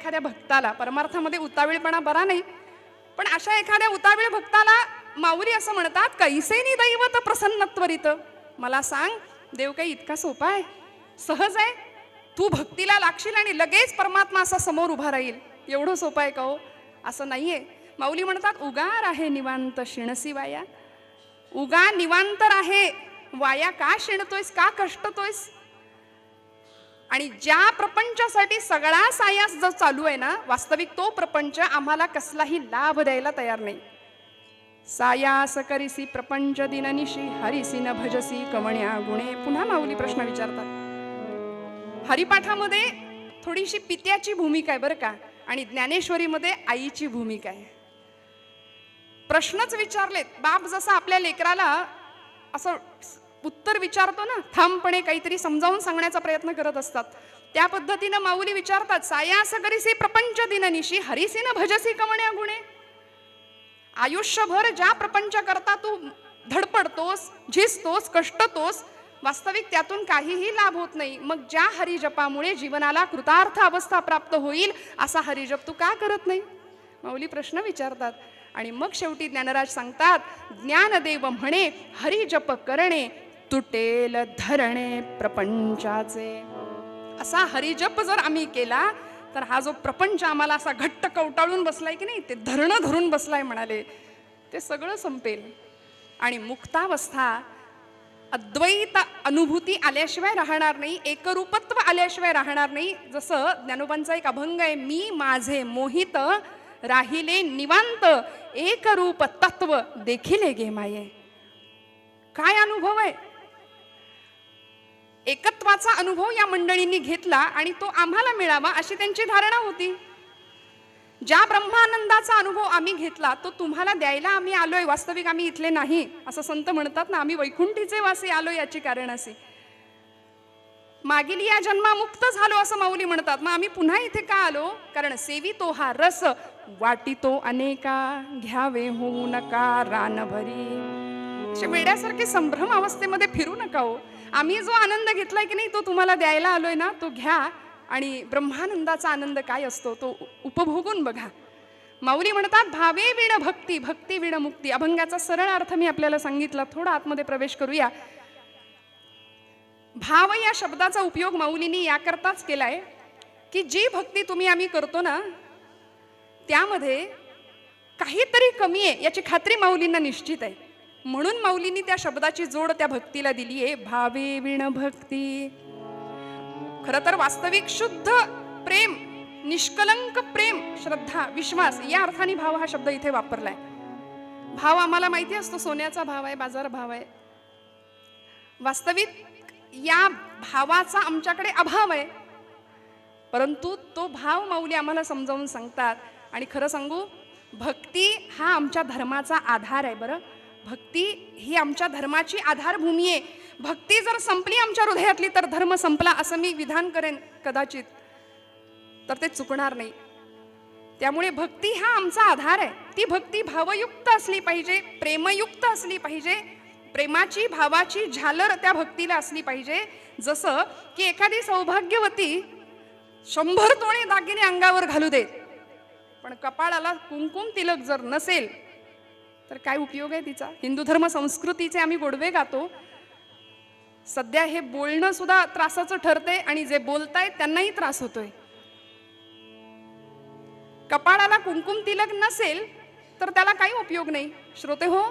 एखाद्या भक्ताला, परमार्थामध्ये उतावीळपणा बरा नाही, पण अशा एखाद्या उतावीळ भक्ताला माऊली असं म्हणतात, कैसेनी दैवत प्रसन्नत्वरित. मला सांग, देव काही इतका सोपा आहे? सहज आहे? तू भक्तीला लागशील आणि लगेच परमात्मा असा समोर उभा राहील, एवढं सोपं आहे का हो? असं नाहीये. माऊली म्हणतात, उगार आहे निवांत शिणसी वाया. उगा निवांतर आहे, वाया का शिणतोयस, का कष्टतोयस? आणि ज्या प्रपंचासाठी सगळा सायास जो चालू आहे ना, वास्तविक तो प्रपंच आम्हाला कसलाही लाभ द्यायला तयार नाही. सायास करिसी प्रपंच दिननिशी, हरिसी न भजसी कवण्या गुणे. पुन्हा माऊली प्रश्न विचारतात. हरिपाठामध्ये थोडीशी पित्याची भूमिका आहे बरं का, आणि ज्ञानेश्वरीमध्ये आईची भूमिका आहे. प्रश्नच विचारलेत. बाप जसा आपल्या लेकराला असं उत्तर विचारतो ना, ठामपणे काहीतरी समजावून सांगण्याचा प्रयत्न करत असतात, त्या पद्धतीनं माऊली विचारतात, सायास करिसी प्रपंच दिननिशी, हरिसी न भजसी कवण्या गुणे. आयुष्यभर ज्या प्रपंच करता तू धडपडतोस, झिजतोस, कष्टतोस, वास्तविक त्यातून काहीही लाभ होत नाही. मग ज्या हरिजपामुळे जीवनाला कृतार्थ अवस्था प्राप्त होईल असा हरिजप तू का करत नाही? माऊली प्रश्न विचारतात. आणि मग शेवटी ज्ञानराज सांगतात, ज्ञानदेव म्हणे, हरिजप करणे तुटेल धरणे प्रपंचाचे. असा हरिजप जर आम्ही केला तर हा जो प्रपंच आम्हाला असा घट्ट कवटाळून बसलाय की नाही, ते धरणं धरून बसलाय म्हणाले, ते सगळं संपेल. आणि मुक्तावस्था अद्वैत अनुभूती आल्याशिवाय राहणार नाही, एकरूपत्व आल्याशिवाय राहणार नाही. जसं ज्ञानोबांचा एक अभंग आहे, मी माझे मोहित राहिले निवांत, एकरूप तत्व देखिले गे माये. काय अनुभव आहे? एकत्वाचा अनुभव या मंडळींनी घेतला आणि तो आम्हाला मिळावा अशी त्यांची धारणा होती. ज्या ब्रह्मानंदाचा अनुभव आम्ही घेतला तो तुम्हाला द्यायला आम्ही आलोय, वास्तविक आम्ही इथले नाही. असं संत म्हणतात ना, आम्ही वैकुंठीचे वासी आलो, याची कारण असे. मागील या जन्मामुक्त झालो असं माऊली म्हणतात. मग आम्ही पुन्हा इथे का आलो? कारण सेवितो हा रस वाटितो अनेका, घ्यावे होऊ नका रानभरी. असे वेड्यासारखे संभ्रम अवस्थेमध्ये फिरू नका हो. आम्ही जो आनंद घेतलाय की नाही तो तुम्हाला द्यायला आलोय ना, तो घ्या आणि ब्रह्मानंदाचा आनंद काय असतो तो उपभोगून बघा. माऊली म्हणतात, भावे विण भक्ती, भक्ती विण मुक्ती. अभंगाचा सरळ अर्थ मी आपल्याला सांगितला. थोडा आतमध्ये प्रवेश करूया. भाव या शब्दाचा उपयोग माऊलींनी याकरताच केलाय की जी भक्ती तुम्ही आम्ही करतो ना, त्यामध्ये काहीतरी कमी आहे याची खात्री माऊलींना निश्चित आहे. म्हणून माऊलींनी त्या शब्दाची जोड त्या भक्तीला दिली आहे, भावे विण भक्ती. खरं तर वास्तविक शुद्ध प्रेम, निष्कलंक प्रेम, श्रद्धा, विश्वास या अर्थाने भाव हा शब्द इथे वापरलाय. भाव आम्हाला माहिती असतो, सोन्याचा भाव आहे, बाजार भाव आहे. वास्तविक या भावाचा आमच्याकडे अभाव आहे, परंतु तो भाव माऊली आम्हाला समजावून सांगतात. आणि खरं सांगू, भक्ती हा आमच्या धर्माचा आधार आहे. बरं, भक्ती ही आमच्या धर्माची आधारभूमी आहे. भक्ती जर संपली आमच्या हृदयातली तर धर्म संपला असं मी विधान करेन कदाचित, तर ते चुकणार नाही. त्यामुळे भक्ती हा आमचा आधार आहे. ती भक्ती भावयुक्त असली पाहिजे, प्रेमयुक्त असली पाहिजे. प्रेमाची, भावाची झालर त्या भक्तीला असली पाहिजे. जसं की एखादी सौभाग्यवती 100 तोळे दागिने अंगावर घालू देत, पण कपाळाला कुंकुम तिलक जर नसेल तर काय उपयोग आहे तिचा? हिंदू धर्म संस्कृतीचे आम्ही गोडवे गातो. सध्या हे बोलणं सुद्धा त्रासाचं ठरते आणि जे बोलतायत त्यांनाही त्रास होतोय. कपाळाला कुंकुम तिलक नसेल तर त्याला काही उपयोग नाही. श्रोते हो,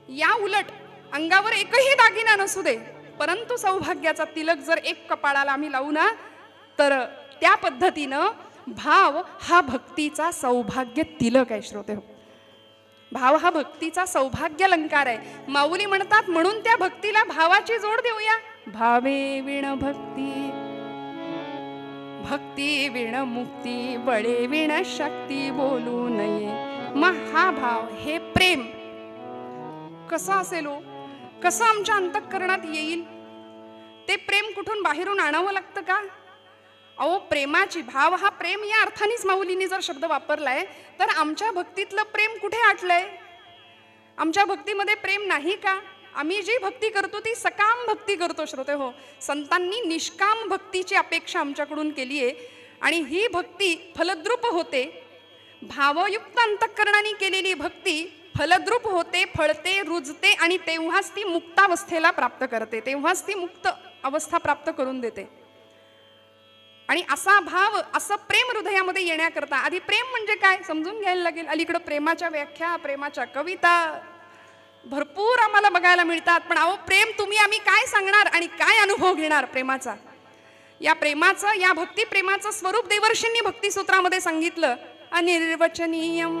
या उलट अंगावर एकही दागिना नसू दे, परंतु सौभाग्याचा तिलक जर एक कपाळाला आम्ही लावू ना, तर त्या पद्धतीनं भाव हा भक्तीचा सौभाग्य तिलक आहे. श्रोते हो, भाव हा भक्तीचा सौभाग्य अलंकार आहे. माऊली म्हणतात, म्हणून त्या भक्तीला भावाची जोड देऊया. भावे विण भक्ती, भक्ती विण मुक्ती, बळे विण शक्ती बोलू नये. मग हा भाव, हे प्रेम कसं असेल हो? कसं आमच्या अंतःकरणात येईल? ते प्रेम कुठून बाहेरून आणावं लागतं का? अहो, प्रेमाची, भाव हा प्रेम या अर्थानेच माऊलींनी जर शब्द वापरलाय, तर आमच्या भक्तीतलं प्रेम कुठे आटलंय? आमच्या भक्तीमध्ये प्रेम नाही का? आम्ही जी भक्ती करतो ती सकाम भक्ती करतो. श्रोते हो, संतांनी निष्काम भक्तीची अपेक्षा आमच्याकडून केली आहे. आणि ही भक्ती फलद्रूप होते. भावयुक्त अंतःकरणाने केलेली भक्ती फलद्रूप होते, फळते, रुजते आणि तेव्हाच ती मुक्तावस्थेला प्राप्त करते, तेव्हाच ती मुक्त अवस्था प्राप्त करून देते. आणि असा भाव, असं प्रेम हृदयामध्ये येण्याकरता आधी प्रेम म्हणजे काय समजून घ्यायला लागेल. अलीकडं प्रेमाच्या व्याख्या, प्रेमाच्या कविता भरपूर आम्हाला बघायला मिळतात. पण अहो, प्रेम तुम्ही आम्ही काय सांगणार आणि काय अनुभव घेणार प्रेमाचा? या प्रेमाचं, या भक्ती प्रेमाचं स्वरूप देवर्षींनी भक्तिसूत्रामध्ये सांगितलं. अनिर्वचनीयम.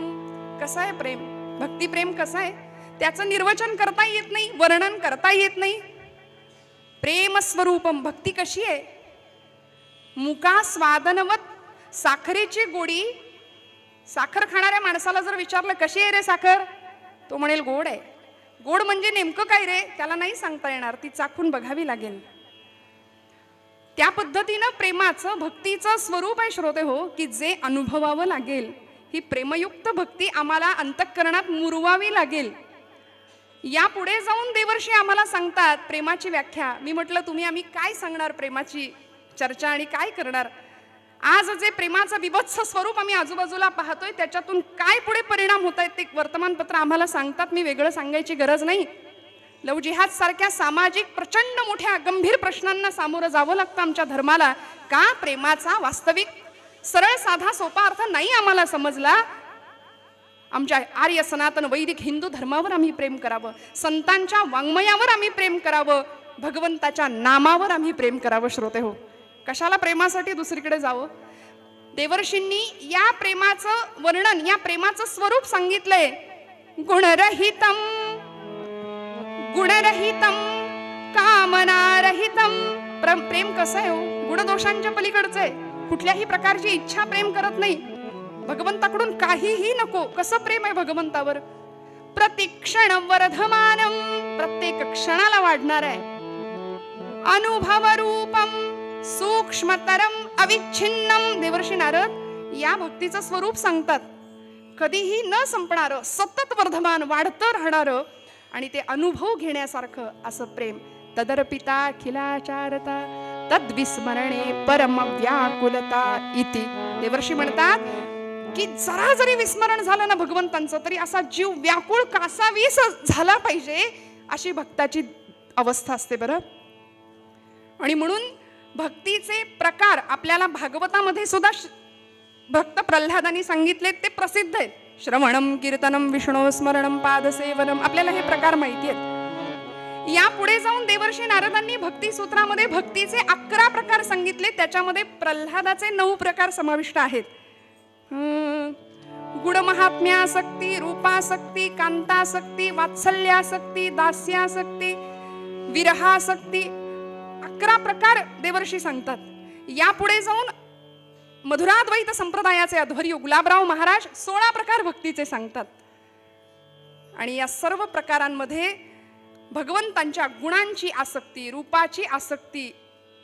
कसं आहे प्रेम, भक्ती प्रेम कसं आहे, त्याचं निर्वचन करता येत नाही, वर्णन करता येत नाही. प्रेम स्वरूपम. भक्ती कशी आहे? मुका स्वादनवत. साखरेची गोडी. साखर खाणाऱ्या माणसाला जर विचारलं कशी आहे रे साखर, तो म्हणेल गोड आहे. गोड म्हणजे नेमकं काय रे, त्याला नाही सांगता येणार, ती चाखून बघावी लागेल. त्या पद्धतीनं प्रेमाचं, भक्तीचं स्वरूप आहे श्रोते हो, की जे अनुभवावं लागेल. ही प्रेमयुक्त भक्ती आम्हाला अंतःकरणात मुरवावी लागेल. यापुढे जाऊन देवर्षी आम्हाला सांगतात प्रेमाची व्याख्या. मी म्हटलं तुम्ही आम्ही काय सांगणार प्रेमाची चर्चा आणि काय करणार? आज जे प्रेमाचं बिभत्स स्वरूप आम्ही आजूबाजूला पाहतोय त्याच्यातून काय पुढे परिणाम होत आहेत ते वर्तमानपत्र आम्हाला सांगतात. मी वेगळं सांगायची गरज नाही. लव जिहाद सारख्या सामाजिक प्रचंड मोठ्या गंभीर प्रश्नांना सामोरं जावं लागतं आमच्या धर्माला. का? प्रेमाचा वास्तविक सरळ साधा सोपा अर्थ नाही आम्हाला समजला. आमच्या आर्य सनातन वैदिक हिंदू धर्मावर आम्ही प्रेम करावं, संतांच्या वाङ्मयावर आम्ही प्रेम करावं, भगवंताच्या नामावर आम्ही प्रेम करावं. श्रोते हो, कशाला प्रेमासाठी दुसरीकडे जावं? देवर्षींनी या प्रेमाचं वर्णन, या प्रेमाचं स्वरूप सांगितलंय. गुणरहितम, गुणरहितम, कामनारहितम. प्रेम कसं आहे हो? गुणदोषांच्या पलीकडचं आहे. कुठल्याही प्रकारची इच्छा प्रेम करत नाही. भगवंताकडून काहीही नको. कसं प्रेम आहे भगवंतावर? प्रतिक्षण वर्धमानम. प्रत्येक क्षणाला वाढणार आहे. अनुभव रूपम, सूक्ष्मतरम, अविच्छिन्नम. देवर्षी नारद या भक्तीचं स्वरूप सांगतात. कधीही न संपणारं, सतत वर्धमान, वाढतं राहणारं आणि ते अनुभव घेण्यासारखं असं प्रेम. तदर्पिता खिलाचारता तद्विस्मरणे परम व्याकुलता इति. देवर्षी म्हणतात की जरा जरी विस्मरण झालं ना भगवंतांचं, तरी असा जीव व्याकुळ कासावीस झाला पाहिजे, अशी भक्ताची अवस्था असते बरं. आणि म्हणून भक्तीचे प्रकार आपल्याला भागवतामध्ये सुद्धा भक्त प्रल्हादांनी सांगितले, ते प्रसिद्ध आहेत. श्रवणम, कीर्तनम, विष्णू स्मरणम, पादसेवनम. आपल्याला हे प्रकार माहिती आहेत. या पुढे जाऊन देवर्षी नारदांनी भक्ती सूत्रामध्ये भक्तीचे 11 प्रकार सांगितले. त्याच्यामध्ये प्रल्हादाचे 9 प्रकार समाविष्ट आहेत. गुणमहात्म्यासक्ती, रूपासक्ती, कांतासक्ती, वात्सल्यासक्ती, दास्यासक्ती, विरहासक्ती. 11 प्रकार देवर्षी सांगतात. यापुढे जाऊन मधुराद्वैत संप्रदायाचे अध्वर्यू गुलाबराव महाराज 16 प्रकार भक्तीचे सांगतात. आणि या सर्व प्रकारांमध्ये भगवंतांच्या गुणांची आसक्ती, रूपाची आसक्ती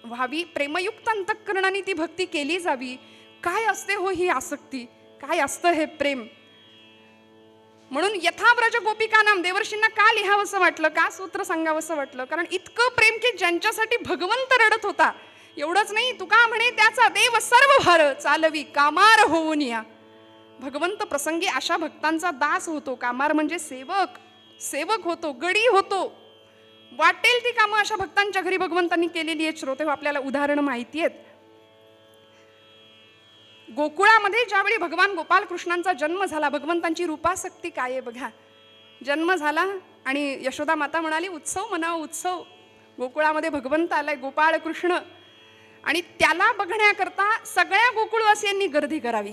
व्हावी, प्रेमयुक्त अंतःकरणाने ती भक्ती केली जावी. काय असते हो ही आसक्ती? काय असतं हे प्रेम? म्हणून यथाव्रज गोपिका नाम देवर्षींना का लिहावंसं वाटलं, का सूत्र सांगावंसं वाटलं? कारण इतकं प्रेम की ज्यांच्यासाठी भगवंत रडत होता. एवढंच नाही, तुका म्हणे त्याचा देव सर्व भार चालवी कामार होऊन या. भगवंत प्रसंगी अशा भक्तांचा दास होतो. कामार म्हणजे सेवक, सेवक होतो, गडी होतो. वाटेल ती कामं अशा भक्तांच्या घरी भगवंतांनी केलेली आहेत. श्रोते हो, आपल्याला उदाहरणं माहिती आहेत. गोकुळामध्ये ज्यावेळी भगवान गोपाल कृष्णांचा जन्म झाला, भगवंतांची रूपासक्ती काय आहे बघा. जन्म झाला आणि यशोदा माता म्हणाली उत्सव म्हणावं, उत्सव. गोकुळामध्ये भगवंत आलाय, गोपाळ कृष्ण, आणि त्याला बघण्याकरता सगळ्या गोकुळवासियांनी गर्दी करावी.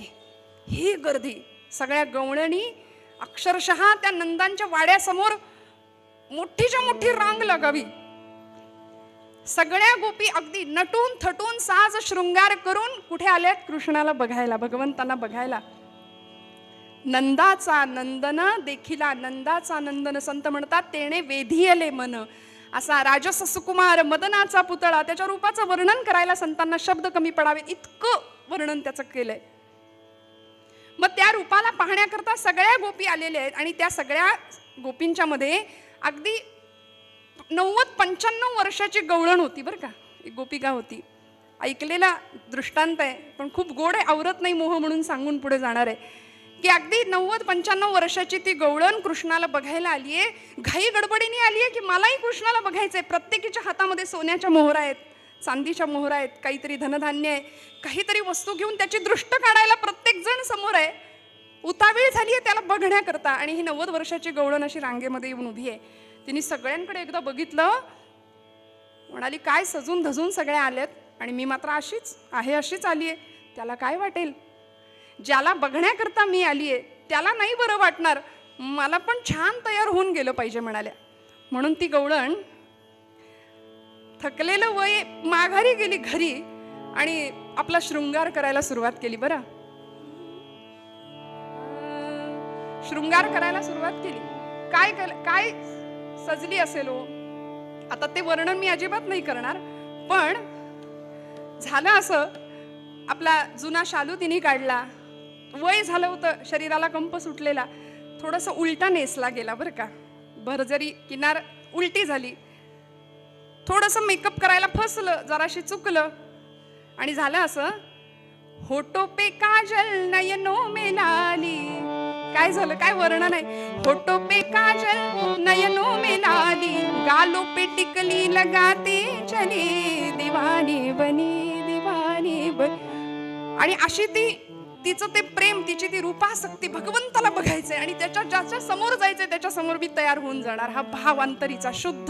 ही गर्दी सगळ्या गवळणी अक्षरशः त्या नंदांच्या वाड्यासमोर मोठीच्या मोठी रांग लागावी. सगळ्या गोपी अगदी नटून थटून साज शृंगार करून कुठे आल्यात? कृष्णाला बघायला, भगवंतांना बघायला. नंदाचा नंदन देखिला, नंदाचा नंदन. संत म्हणतात तेणे वेधियले मन. असा राजस सुकुमार मदनाचा पुतळा, त्याच्या रूपाचं वर्णन करायला संतांना शब्द कमी पडावे इतकं वर्णन त्याचं केलंय. मग त्या रूपाला पाहण्याकरता सगळ्या गोपी आलेल्या आहेत. आणि त्या सगळ्या गोपींच्या मध्ये अगदी 90-95 वर्षाची गवळण होती बरं का, एक गोपिका होती. ऐकलेला दृष्टांत आहे, पण खूप गोड आहे, आवरत नाही मोह म्हणून सांगून पुढे जाणार आहे की अगदी 90-95 वर्षाची ती गवळण कृष्णाला बघायला आली आहे. घाई गडबडीने आली आहे की मलाही कृष्णाला बघायचं आहे. प्रत्येकीच्या हातामध्ये सोन्याच्या मोहरा आहेत, चांदीच्या मोहरा आहेत, काहीतरी धनधान्य आहे, काहीतरी वस्तू घेऊन त्याची दृष्ट काढायला प्रत्येक जण समोर आहे. उतावीळ झाली आहे त्याला बघण्याकरता. आणि ही 90 वर्षाची गवळण अशी रांगेमध्ये येऊन उभी आहे. तिने सगळ्यांकडे एकदा बघितलं, म्हणाली काय सजून धजून सगळे आलेत आणि मी मात्र अशीच आहे, अशीच आली आहे. त्याला काय वाटेल? ज्याला बघण्याकरता मी आली आहे त्याला नाही बरं वाटणार, मला पण छान तयार होऊन गेलं पाहिजे म्हणाल्या. म्हणून ती गवळण थकलेलं वय माघारी गेली घरी आणि आपला शृंगार करायला सुरुवात केली. बरं, शृंगार करायला सुरुवात केली. काय सजली असेल हो, आता ते वर्णन मी अजिबात नाही करणार. पण झालं असं, आपला जुना शालू तिने काढला, वय झालं होतं, शरीराला कंप सुटलेला, थोडंसं उलटा नेसला गेला बरं का, भरजरी किनार उलटी झाली, थोडंसं मेकअप करायला फसलं, जराशी चुकलं आणि झालं असं, होठो पे काजल नयनो में लाली. काय झालं, काय वर्णन आहे, होठो पे काजल नयनो में लाली, गालों पे टिकली लगाते चले, दीवानी बनी दीवानी बनी. आणि अशी तिचं ते प्रेम, तिची ती रूपासक्ती, भगवंताला बघायचंय आणि ज्याच्या समोर जायचंय त्याच्या समोर मी तयार होऊन जाणार, हा भाव अंतरीचा शुद्ध.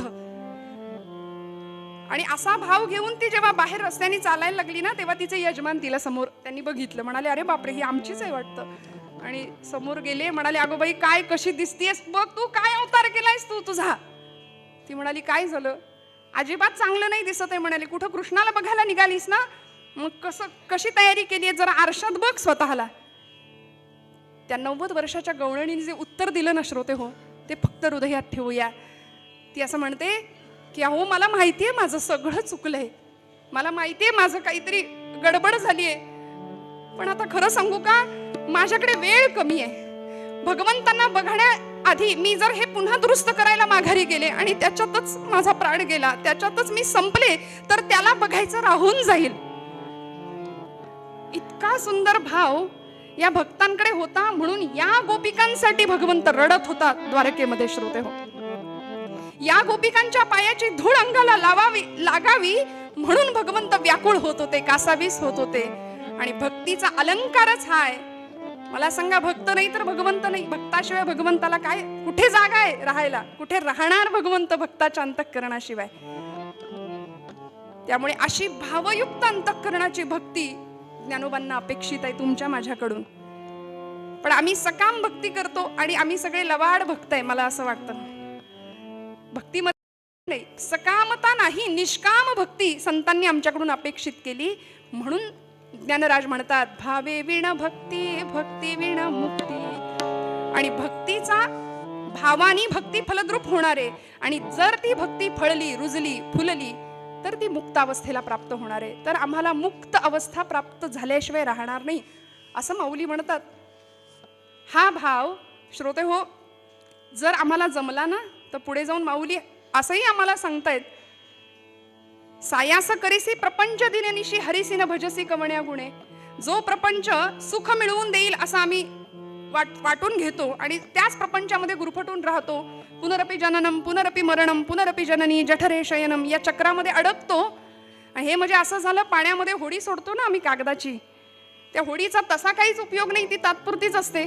आणि असा भाव घेऊन ती जेव्हा बाहेर रस्त्याने चालायला लागली ना, तेव्हा तिचे यजमान तिला समोर त्यांनी बघितलं, म्हणाले अरे बापरे ही आमचीच आहे वाटतं. आणि समोर गेले, म्हणाले अगो बाई काय कशी दिसतीयस, बघ तू काय अवतार केलायस तू तुझा. ती म्हणाली काय झालं, अजिबात चांगलं नाही दिसत आहे म्हणाले. कुठं कृष्णाला बघायला निघालीस ना, मग कशी तयारी केली आहे, जरा आरशात बघ स्वतःला. त्या 90 वर्षाच्या गवळणीने जे उत्तर दिलं ना श्रोते हो, ते फक्त हृदयात ठेवूया. ती असं म्हणते की अहो मला माहिती आहे माझं सगळं चुकलंय, मला माहिती आहे माझं काहीतरी गडबड झाली आहे, पण आता खरं सांगू का, माझ्याकडे वेळ कमी आहे. भगवंतांना बघण्याआधी मी जर हे पुन्हा दुरुस्त करायला माघारी गेले आणि त्याच्यातच माझा प्राण गेला, त्याच्यातच मी संपले, तर त्याला बघायचं राहून जाईल. इतका सुंदर भाव या भक्तांकडे होता. म्हणून या गोपिकांसाठी भगवंत रडत होता द्वारकेमध्ये श्रोते हो. या गोपिकांच्या पायाची धूळ अंगाला लागावी म्हणून भगवंत व्याकुळ होत होते, कासावीस होत होते. आणि भक्तीचा अलंकारच हा आहे. मला सांगा, भक्त नाही तर भगवंत नाही, भक्ताशिवाय भगवंताला काय, कुठे जागा आहे राहायला, कुठे राहणार भगवंत भक्ताच्या अंतःकरणाशिवाय. त्यामुळे अशी भावयुक्त अंतःकरणाची भक्ती ज्ञानोबांना अपेक्षित आहे तुमच्या माझ्याकडून. पण आम्ही सकाम भक्ती करतो आणि आम्ही सगळे लवाड भक्त आहे. मला असं वाटतं भक्तीमध्ये नाही, सकामता नाही, निष्काम भक्ती संतांनी आमच्याकडून अपेक्षित केली. म्हणून ज्ञानराज म्हणतात भावे विण भक्ती, भक्ती विण मुक्ती. आणि भक्तीचा भावानी भक्ती फलद्रूप होणार आहे. आणि जर ती भक्ती फळली, रुजली, फुलली तर ती मुक्त अवस्थेला प्राप्त होणार आहे. तर आम्हाला मुक्त अवस्था प्राप्त झाल्याशिवाय राहणार नाही असं माऊली म्हणतात. हा भाव श्रोते हो जर आम्हाला जमला ना, तर पुढे जाऊन माऊली असंही आम्हाला सांगतायत, सायास करीसी प्रपंच दिननिशी हरिसी न भजसी कवण्या गुणे. जो प्रपंच सुख मिळवून देईल असं आम्ही वाटून घेतो आणि त्याच प्रपंचामध्ये गुरफटून राहतो. पुनरपि जननम पुनरपि मरणम पुनरपि जननी जठरे शयनम, या चक्रामध्ये अडकतो. हे म्हणजे असं झालं, पाण्यामध्ये होडी सोडतो ना आम्ही कागदाची, त्या होडीचा तसा काहीच उपयोग नाही, ती तात्पुरतीच असते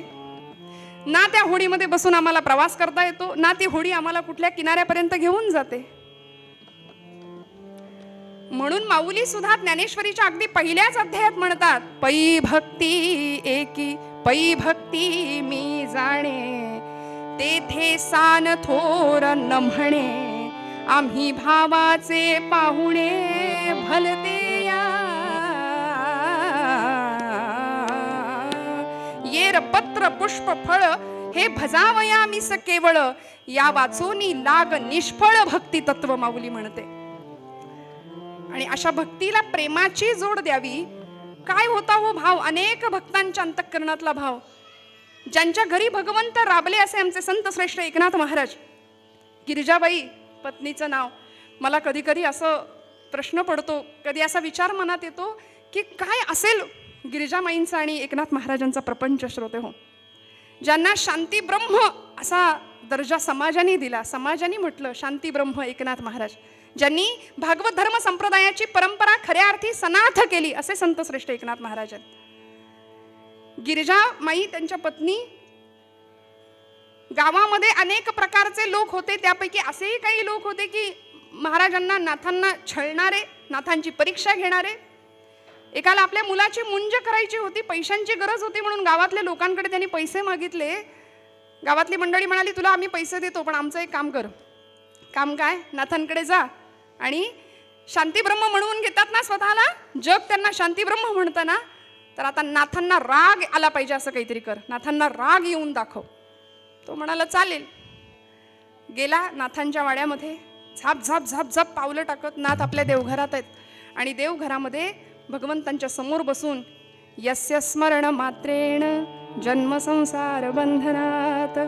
ना. त्या होडीमध्ये बसून आम्हाला प्रवास करता येतो ना, ती होडी आम्हाला कुठल्या किनाऱ्यापर्यंत घेऊन जाते. म्हणून माऊली सुद्धा ज्ञानेश्वरीच्या अगदी पहिल्याच अध्यायात म्हणतात, पै भक्ती एकी पै भक्ती मी जाणे, तेथे सान थोर न म्हणे, आम्ही भावाचे पाहुणे भलते या. येर पत्र पुष्प फळ हे भजावया मिस केवळ, या वाचोनी लाग निष्फळ भक्ती तत्व माऊली म्हणते. आणि अशा भक्तीला प्रेमाची जोड द्यावी. काय होता हो भाव, अनेक भक्तांच्या अंतःकरणातला भाव. ज्यांच्या घरी भगवंत राबले असे आमचे संत श्रेष्ठ एकनाथ महाराज. गिरिजाबाई पत्नीचं नाव. मला कधी कधी असं प्रश्न पडतो, कधी असा विचार मनात येतो की काय असेल गिरिजामाईंचा आणि एकनाथ महाराजांचा प्रपंच. श्रोते हो, ज्यांना शांती ब्रह्म असा दर्जा समाजाने दिला, समाजाने म्हटलं शांती ब्रह्म एकनाथ महाराज, ज्यांनी भागवत धर्म संप्रदायाची परंपरा खऱ्या अर्थी सनाथ केली, असे संत श्रेष्ठ एकनाथ महाराज आहेत. गिरिजामाई त्यांच्या पत्नी, गावामध्ये अनेक प्रकारचे लोक होते. त्यापैकी असेही काही लोक होते की महाराजांना, नाथांना छळणारे, नाथांची परीक्षा घेणारे. एकाला आपल्या मुलाची मुंज करायची होती, पैशांची गरज होती म्हणून गावातल्या लोकांकडे त्यांनी पैसे मागितले. गावातली मंडळी म्हणाली, तुला आम्ही पैसे देतो, पण आमचं एक काम कर. काम काय? नाथांकडे जा आणि शांतीब्रह्म म्हणून घेतात ना स्वतःला, जग त्यांना शांतीब्रह्म म्हणतं ना, तर आता नाथांना राग आला पाहिजे असं काहीतरी कर, नाथांना राग येऊन दाखव. तो म्हणाला चालेल. गेला नाथांच्या वाड्यामध्ये, झाप झाप झाप झाप पावलं टाकत नाथ आपल्या देवघरात आहेत. आणि देवघरामध्ये भगवंतांच्या समोर बसून यस्य स्मरण मात्रेण जन्म संसार बंधनात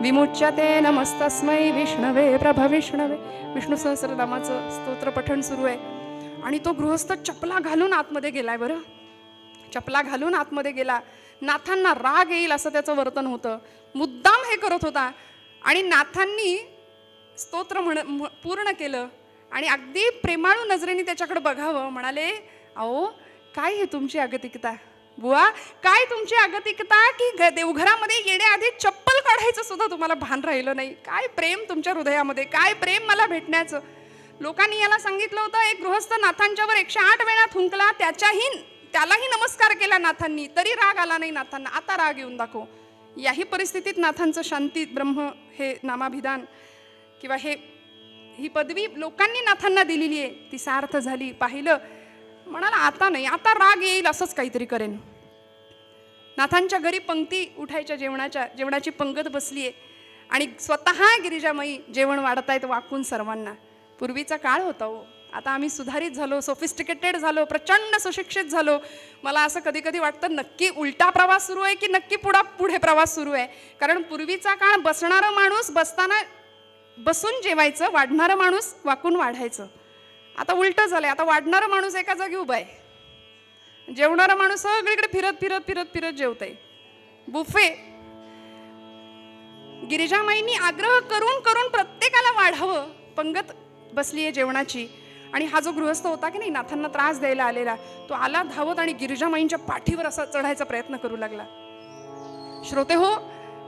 विमुच्यते नमस्तस्मै विष्णवे प्रभविष्णवे. विष्णू सहस्रनामाचं स्तोत्र पठण सुरू आहे. आणि तो गृहस्थ चपला घालून आतमध्ये गेलाय. बरं, चपला घालून आतमध्ये गेला. नाथांना राग येईल असं त्याचं वर्तन होतं, मुद्दाम हे करत होता. आणि नाथांनी स्तोत्र पूर्ण केलं आणि अगदी प्रेमाळू नजरेने त्याच्याकडे बघावं. म्हणाले, अहो काय हे तुमची अगतिकता बुवा, काय तुमची अगतिकता की देवघरामध्ये येण्याआधी चप्पल काढायचं सुद्धा तुम्हाला भान राहिलं नाही. काय प्रेम तुमच्या हृदयामध्ये, काय प्रेम मला भेटण्याचं. लोकांनी याला सांगितलं होतं, एक गृहस्थ नाथांच्यावर 108 वेळा थुंकला, त्यालाही नमस्कार केला नाथांनी, तरी राग आला नाही नाथांना. आता राग येऊन दाखव. याही परिस्थितीत नाथांचं शांती ब्रह्म हे नामाभिधान किंवा ही पदवी लोकांनी नाथांना दिलेली आहे, ती सार्थ झाली. पाहिलं, म्हणाला आता नाही, आता राग येईल असंच काहीतरी करेन. नाथांच्या घरी पंक्ती उठायच्या, जेवणाची पंगत बसली आहे आणि स्वतः गिरिजामाई जेवण वाढतायत वाकून सर्वांना. पूर्वीचा काळ होता हो, आता आम्ही सुधारित झालो, सोफिस्टिकेटेड झालो, प्रचंड सुशिक्षित झालो. मला असं कधी कधी वाटतं नक्की उलटा प्रवास सुरू आहे की नक्की पुढे प्रवास सुरू आहे. कारण पूर्वीचा काळ बसणारा माणूस बसताना बसून जेवायचं, वाढणारा माणूस वाकून वाढायचं. आता उलट झालंय, आता वाढणारा माणूस एका जागी उभा आहे, जेवणारा माणूस सगळीकडे फिरत फिरत फिरत फिरत जेवतंय. बुफे. गिरिजामाईंनी आग्रह करून करून प्रत्येकाला वाढावं. पंगत बसली आहे जेवणाची आणि हा जो गृहस्थ होता की नाही, नाथांना त्रास द्यायला आलेला, तो आला धावत आणि गिरिजामाईंच्या पाठीवर असा चढायचा प्रयत्न करू लागला. श्रोते हो,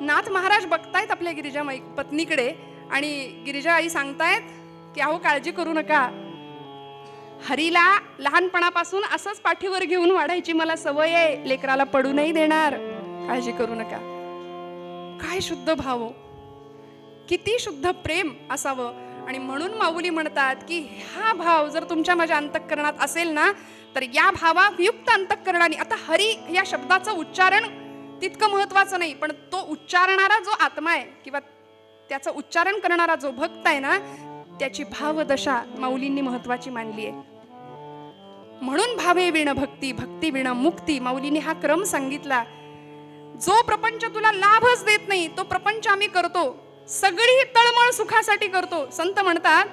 नाथ महाराज बघतायत आपल्या गिरिजामाई पत्नीकडे आणि गिरिजा आई सांगतायत की अहो काळजी करू नका, हरीला लहानपणापासून असंच पाठीवर घेऊन वाढायची मला सवय आहे, लेकराला पडू नाही देणार, काळजी करू नका. काय शुद्ध भाव, किती शुद्ध प्रेम असावं. आणि म्हणून माऊली म्हणतात की हा भाव जर तुमच्या माझ्या अंतःकरणात असेल ना, तर या भावायुक्त अंतःकरणाने, आता हरी या शब्दाचं उच्चारण तितकं महत्वाचं नाही, पण तो उच्चारणारा जो आत्मा आहे किंवा त्याचं उच्चारण करणारा जो भक्त आहे ना, त्याची भावदशा माऊलींनी महत्वाची मानली आहे. म्हणून भावे विण भक्ती, भक्ती विण मुक्ती, माऊलींनी हा क्रम सांगितला. जो प्रपंच तुला लाभच देत नाही तो प्रपंच आम्ही करतो, सगळी तळमळ सुखासाठी करतो. संत म्हणतात,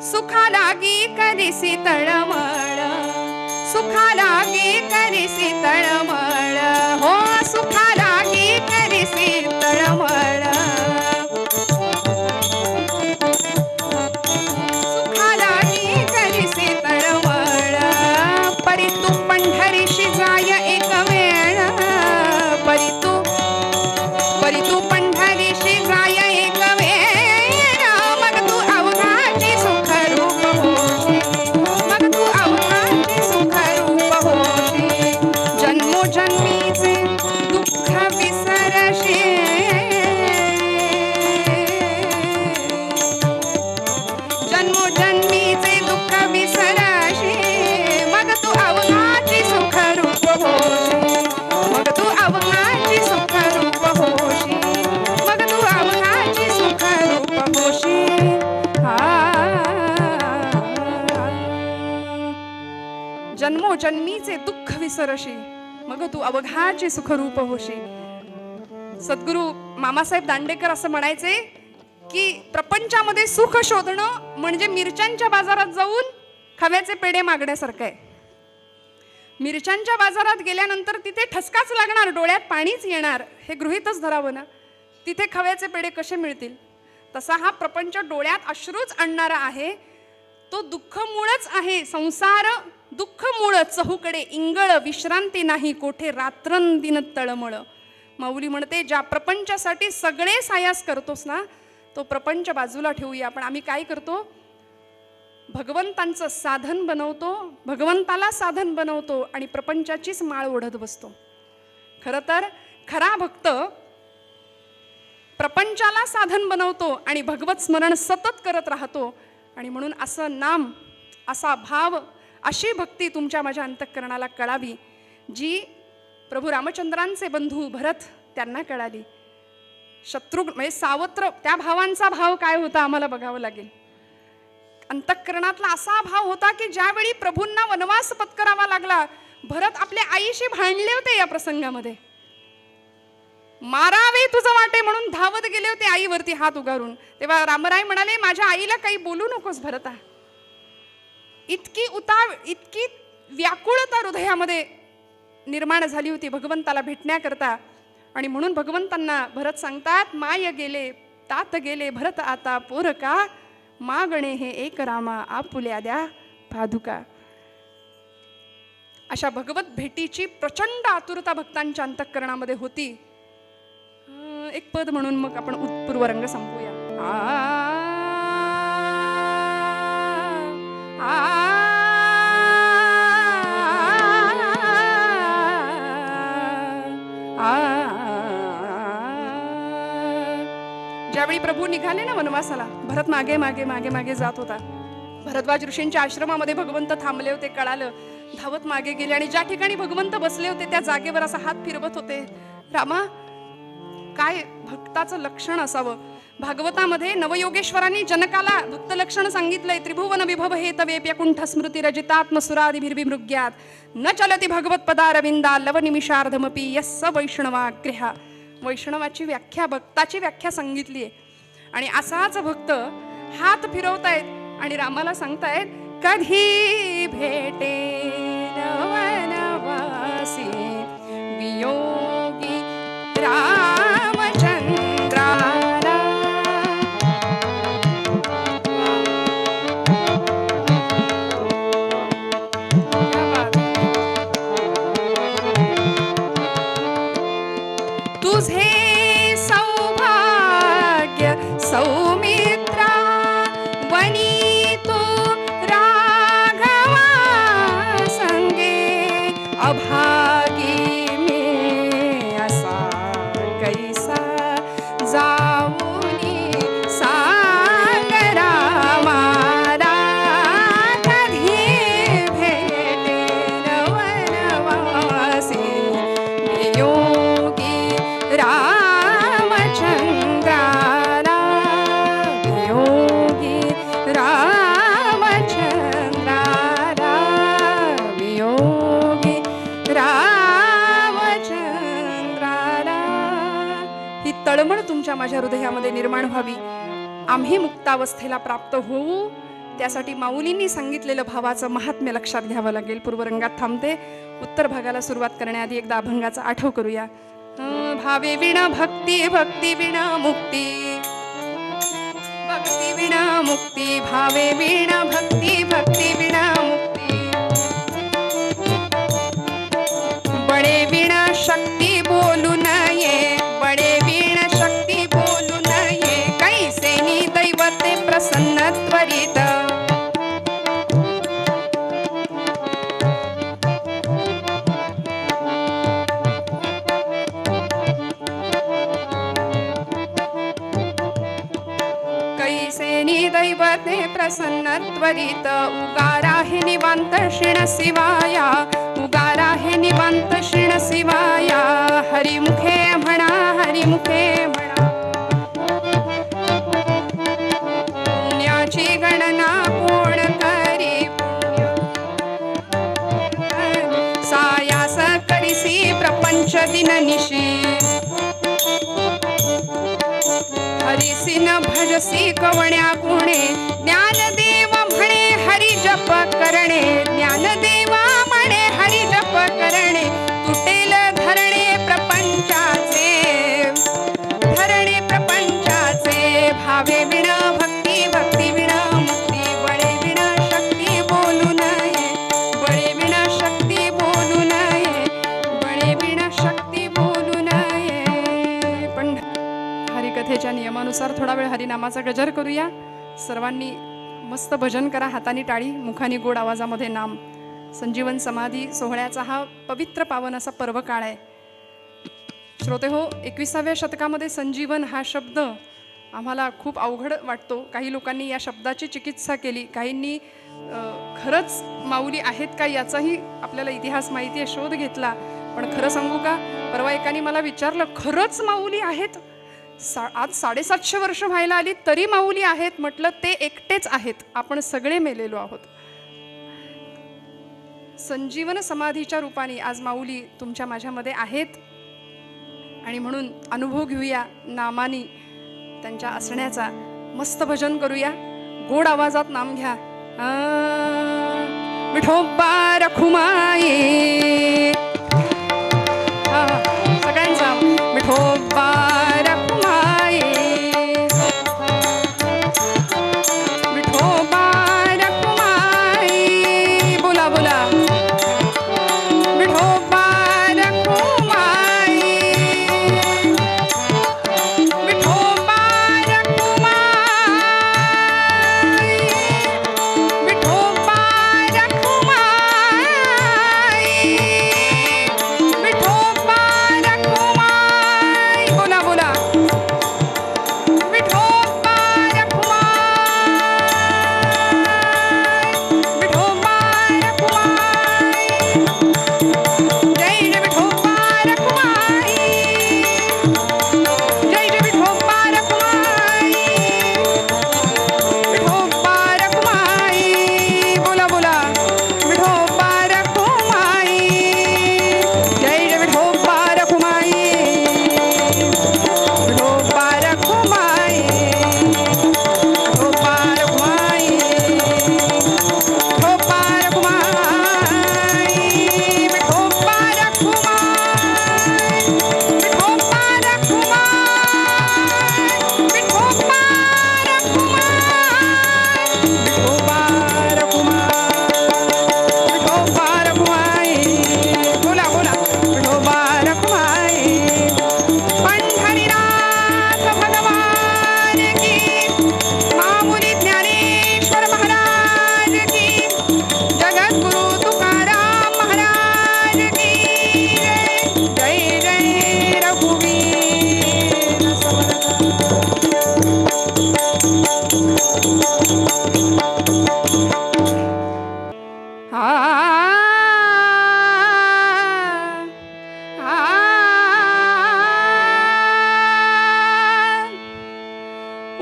सुखा लागी करीसी तळमळ, सुखा लागी करीसी तळमळ, हो सुखा लागी करीसी तळमळ, सुखा लागी करीसी तळमळ, परी तू पंढरीशी जाय एक वेळ, परी तू पंढरीशी जाय एक वेळ, मग तू अवघाची सुख रूप होशी, मग तू अवघाची सुख रूप होशी, जन्मोजन्मीचे दुःख विसरशी, जन्मोजन्मीचे दुःख विसरशी, मग तू अवघाची सुख रूप होशी, मग तू अवघाची सुख रूप होशी, मग तू अवघाची सुख रूप होशी. जन्मोजन्मीचे दुःख विसरशी, मग तू अवघाची सुख रूप होशी. सद्गुरु मामासाहेब दांडेकर असं म्हणायचे की प्रपंचामध्ये सुख शोधणं म्हणजे मिरच्यांच्या बाजारात जाऊन खव्याचे पेढे मागण्यासारखं आहे. मिरच्यांच्या बाजारात गेल्यानंतर तिथे ठसकाच लागणार, डोळ्यात पाणीच येणार, हे गृहीतच धरावं ना. तिथे खव्याचे पेढे कसे मिळतील? तसा हा प्रपंच डोळ्यात अश्रूच आणणारा आहे. तो दुःख मूळच आहे. संसार दुःख मूळ, चहूकडे इंगळ, विश्रांती नाही, कोठे रात्रंदिन तळमळ. माऊली म्हणते, ज्या प्रपंचासाठी सगळे सायास करतोस ना, तो प्रपंच बाजूला ठेवूया. पण आम्ही काय करतो? भगवंतांचं साधन बनवतो, भगवंताला साधन बनवतो आणि प्रपंचाचीच माळ ओढत बसतो. खरं तर खरा भक्त प्रपंचाला साधन बनवतो आणि भगवत स्मरण सतत करत राहतो. आणि म्हणून असं नाम, असा भाव, अशी भक्ती तुमच्या माझ्या अंतःकरणाला कळावी, जी प्रभू रामचंद्रांचे बंधू भरत त्यांना कळाली. शत्रुघ्न म्हणजे सावत्र, त्या भावांचा भाव काय होता आम्हाला बघावं लागेल. अंतःकरणातला असा भाव होता की ज्यावेळी प्रभूंना वनवास पत्करावा लागला, भरत आपल्या आईशी भांडले होते. या प्रसंगामध्ये मारावे तुझं वाटे म्हणून धावत गेले होते आईवरती हात उगारून. तेव्हा रामराय म्हणाले, माझ्या आईला काही बोलू नकोस भरता. इतकी व्याकुळता हृदयामध्ये निर्माण झाली होती भगवंताला भेटण्याकरता. आणि म्हणून भगवंतांना भरत सांगतात, माय गेले तात गेले भरत आता पोरका, मागणे हे एक रामा आपुल्या द्या पादुका. अशा भगवत भेटीची प्रचंड आतुरता भक्तांच्या अंतःकरणामध्ये होती. एक पद म्हणून मग आपण पूर्वरंग संपूया. ज्यावेळी प्रभू निघाले ना वनवासाला, भरत मागे मागे मागे मागे जात होता. भरद्वाज ऋषींच्या आश्रमामध्ये भगवंत थांबले होते, कळालं, धावत मागे गेले आणि ज्या ठिकाणी भगवंत बसले होते त्या जागेवर असा हात फिरवत होते. रामा, काय भक्ताचं लक्षण असावं. भागवतामध्ये नवयोगेश्वरांनी जनकाला भक्त लक्षण सांगितलंय. त्रिभुवन विभव हे तवेप्य कुंठ स्मृती रजितात्मसुरादिभिर्विमृग्यात न चलती भगवत पदारविंदा लव निमिषार्धमपी यस्स वैष्णवाग्रहा. वैष्णवाची व्याख्या, भक्ताची व्याख्या सांगितली आहे. आणि असाच भक्त हात फिरवतायत आणि रामाला सांगतायत, कधी भेटे वनवासी वियोगी रामचंद्राला. तुझे सौभाग्य सौमित्रा वनी तू राघवा संगे, अभागी मी असा कैसा जाऊनी सांग रामाला. कधी भेटेन वनवासी वियोगी रामचंद्राला, वियोगी रामचंद्राला, वियोगी रामचंद्राला. ही तळमळ तुमच्या माझ्या हृदयामध्ये निर्माण व्हावी, आम्ही मुक्तावस्थेला प्राप्त होऊ, त्यासाठी माऊलींनी सांगितलेलं भावाचं महात्म्य लक्षात घ्यावं लागेल. पूर्वरंगात थांबते. उत्तर भागाला सुरुवात करण्याआधी एकदा अभंगाचा आठव करूया. भावे विना भक्ती, भक्ती विना मुक्ती, भक्ती विना मुक्ती, भावे विना भक्ती, भक्ती विना मुक्ती, बळे विना शक्ती बोलू नये, बळे विना शक्ती बोलू नये, कैसेनी दैवते प्रसन्न त्वरित. कैसेनी दैवते प्रसन्न त्वरित, उगारा हे निवांत क्षीण शिवाया, उगारा हे निवांत क्षीण शिवाया, हरिमुखे म्हणा, हरिमुखे म्हणा. पुण्याची गणना कोण करी, पुण्य सायास करिसी प्रपंच दिन निशी, हरिसी न भजसी कवण्या गुणे, ज्ञानदेव म्हणे हरि जप करणे, ज्ञानदेवा म्हणे हरि जप करणे, तुटेल धरणे प्रपंचाचे, धरणे प्रपंचाचे, भावे विण भक्ती, भक्ती विण मुक्ती, बळे विण शक्ती बोलू नये, बळे विण शक्ती बोलू नये, बळे विण शक्ती बोलू नये. पण हरिकथेच्या नियमानुसार थोडा वेळ हरिनामाचा गजर करूया. सर्वांनी मस्त भजन करा, हाताने टाळी, मुखाने गोड आवाजामध्ये नाम. संजीवन समाधी सोहळ्याचा हा पवित्र पावन असा पर्व काळ आहे. श्रोते हो, 21व्या शतकामध्ये संजीवन हा शब्द आम्हाला खूप अवघड वाटतो. काही लोकांनी या शब्दाची चिकित्सा केली, काहींनी खरंच माऊली आहेत का याचाही आपल्याला इतिहास माहिती आहे, शोध घेतला. पण खरं सांगू का, परवा एकाने मला विचारलं, खरंच माऊली आहेत? आज 750 वर्ष व्हायला आली तरी माऊली आहेत? म्हटलं ते एकटेच आहेत, आपण सगळे मेलेलो आहोत. संजीवन समाधीच्या रूपाने आज माऊली तुमच्या माझ्यामध्ये आहेत. आणि म्हणून अनुभव घेऊया नामानी त्यांच्या असण्याचा. मस्त भजन करूया, गोड आवाजात नाम घ्या. विठोबा रखुमाई, सगळ्यांचा विठोबा रखुमाई, विठोबा रखुमाई, बोला बोला, विठोबा रखुमाई, विठोबा रखुमाई, विठोबा रखुमाई, विठोबा रखुमाई, बोला बोला, विठोबा रखुमाई, विठोबा रखुमाई, जय जय विठोबा रखुमाई, जय जय विठोबा रखुमाई, विठोबा रखुमाई, बोला बोला, विठोबा रखुमाई, जय जय विठोबा रखुमाई, विठोबा रखुमाई, विठोबा रखुमाई, विठोबा रखुमाई, विठोबा रखुमाई, विठोबा रखुमाई, विठोबा रखुमाई, विठोबा रखुमाई, बोला बोला, विठोबा रखुमाई. पंढरीनाथ भगवान की, माऊली ज्ञानेश्वर महाराज की, जगद्गुरु तुकाराम महाराज की जय, जय जय रघुवीर समर्थ.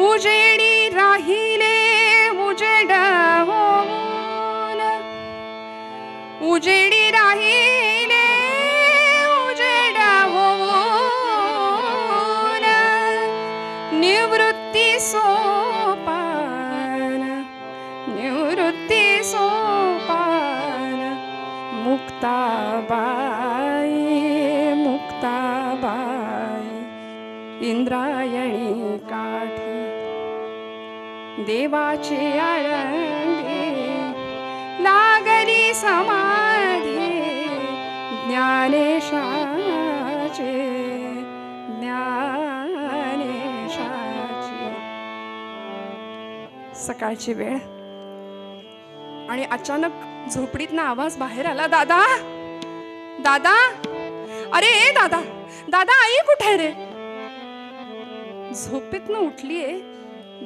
उजेडी राहिले उजेड होऊन, उजेडी राहिले उजेड होऊन, निवृत्ती सोपान, निवृत्ती सोपान, मुक्ताबाई, मुक्ताबाई, इंद्रायणी काठी, देवाची आळंदी, लागली समाधी, ज्ञानेशाचे, ज्ञानेशाचे. सकाळची वेळ आणि अचानक झोपडीतनं आवाज बाहेर आला, दादा दादा, अरे दादा दादा, आई कुठे रे? झोपेतनं उठलीये,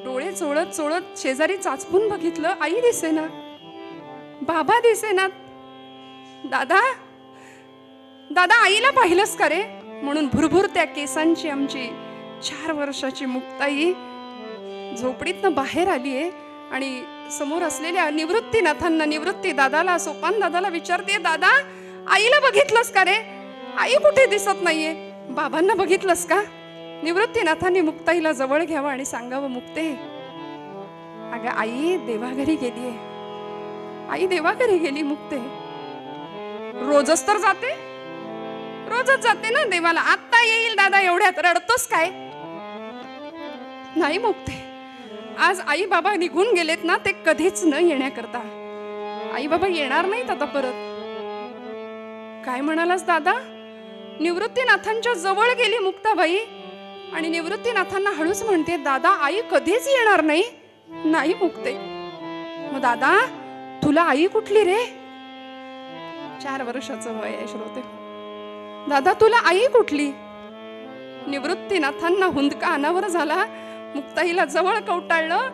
डोळे चोळत चोळत शेजारी चाचपून बघितलं, आई दिसेना, बाबा दिसेना. दादा दादा, आईला पाहिलंस का रे? म्हणून भुरभुर त्या केसांची आमची 4 वर्षाची मुक्ताई झोपडीतनं बाहेर आलीये आणि समोर असलेल्या निवृत्तीनाथांना, निवृत्ती दादाला, सोपान दादाला विचारते, दादा आईला बघितलंस का रे? आई कुठे दिसत नाहीये. बाबांना बघितलंस का? निवृत्तीनाथांनी मुक्ताईला जवळ घ्यावं आणि सांगावं, मुक्ते अगं आई देवाघरी गेलीये, आई देवाघरी गेली मुक्ते. रोजच तर जाते, रोजच जाते ना देवाला, आता येईल दादा एवढ्यात, रडतोस काय? नाही मुक्ते, आज आई बाबा निघून गेलेत ना, ते कधीच न येण्याकरता. आई बाबा येणार नाहीत आता परत. काय म्हणालास दादा? निवृत्तीनाथांच्या जवळ गेली मुक्ताबाई आणि निवृत्तीनाथांना हळूच म्हणते, दादा आई कधीच येणार नाही. नाही मुक्ते. मग दादा तुला आई कुठली रे? 4 वर्षाचं वय आहे श्रोते. दादा तुला आई कुठली? निवृत्तीनाथांना हुंदका अनावर झाला, मुक्ताईला जवळ कवटाळलं,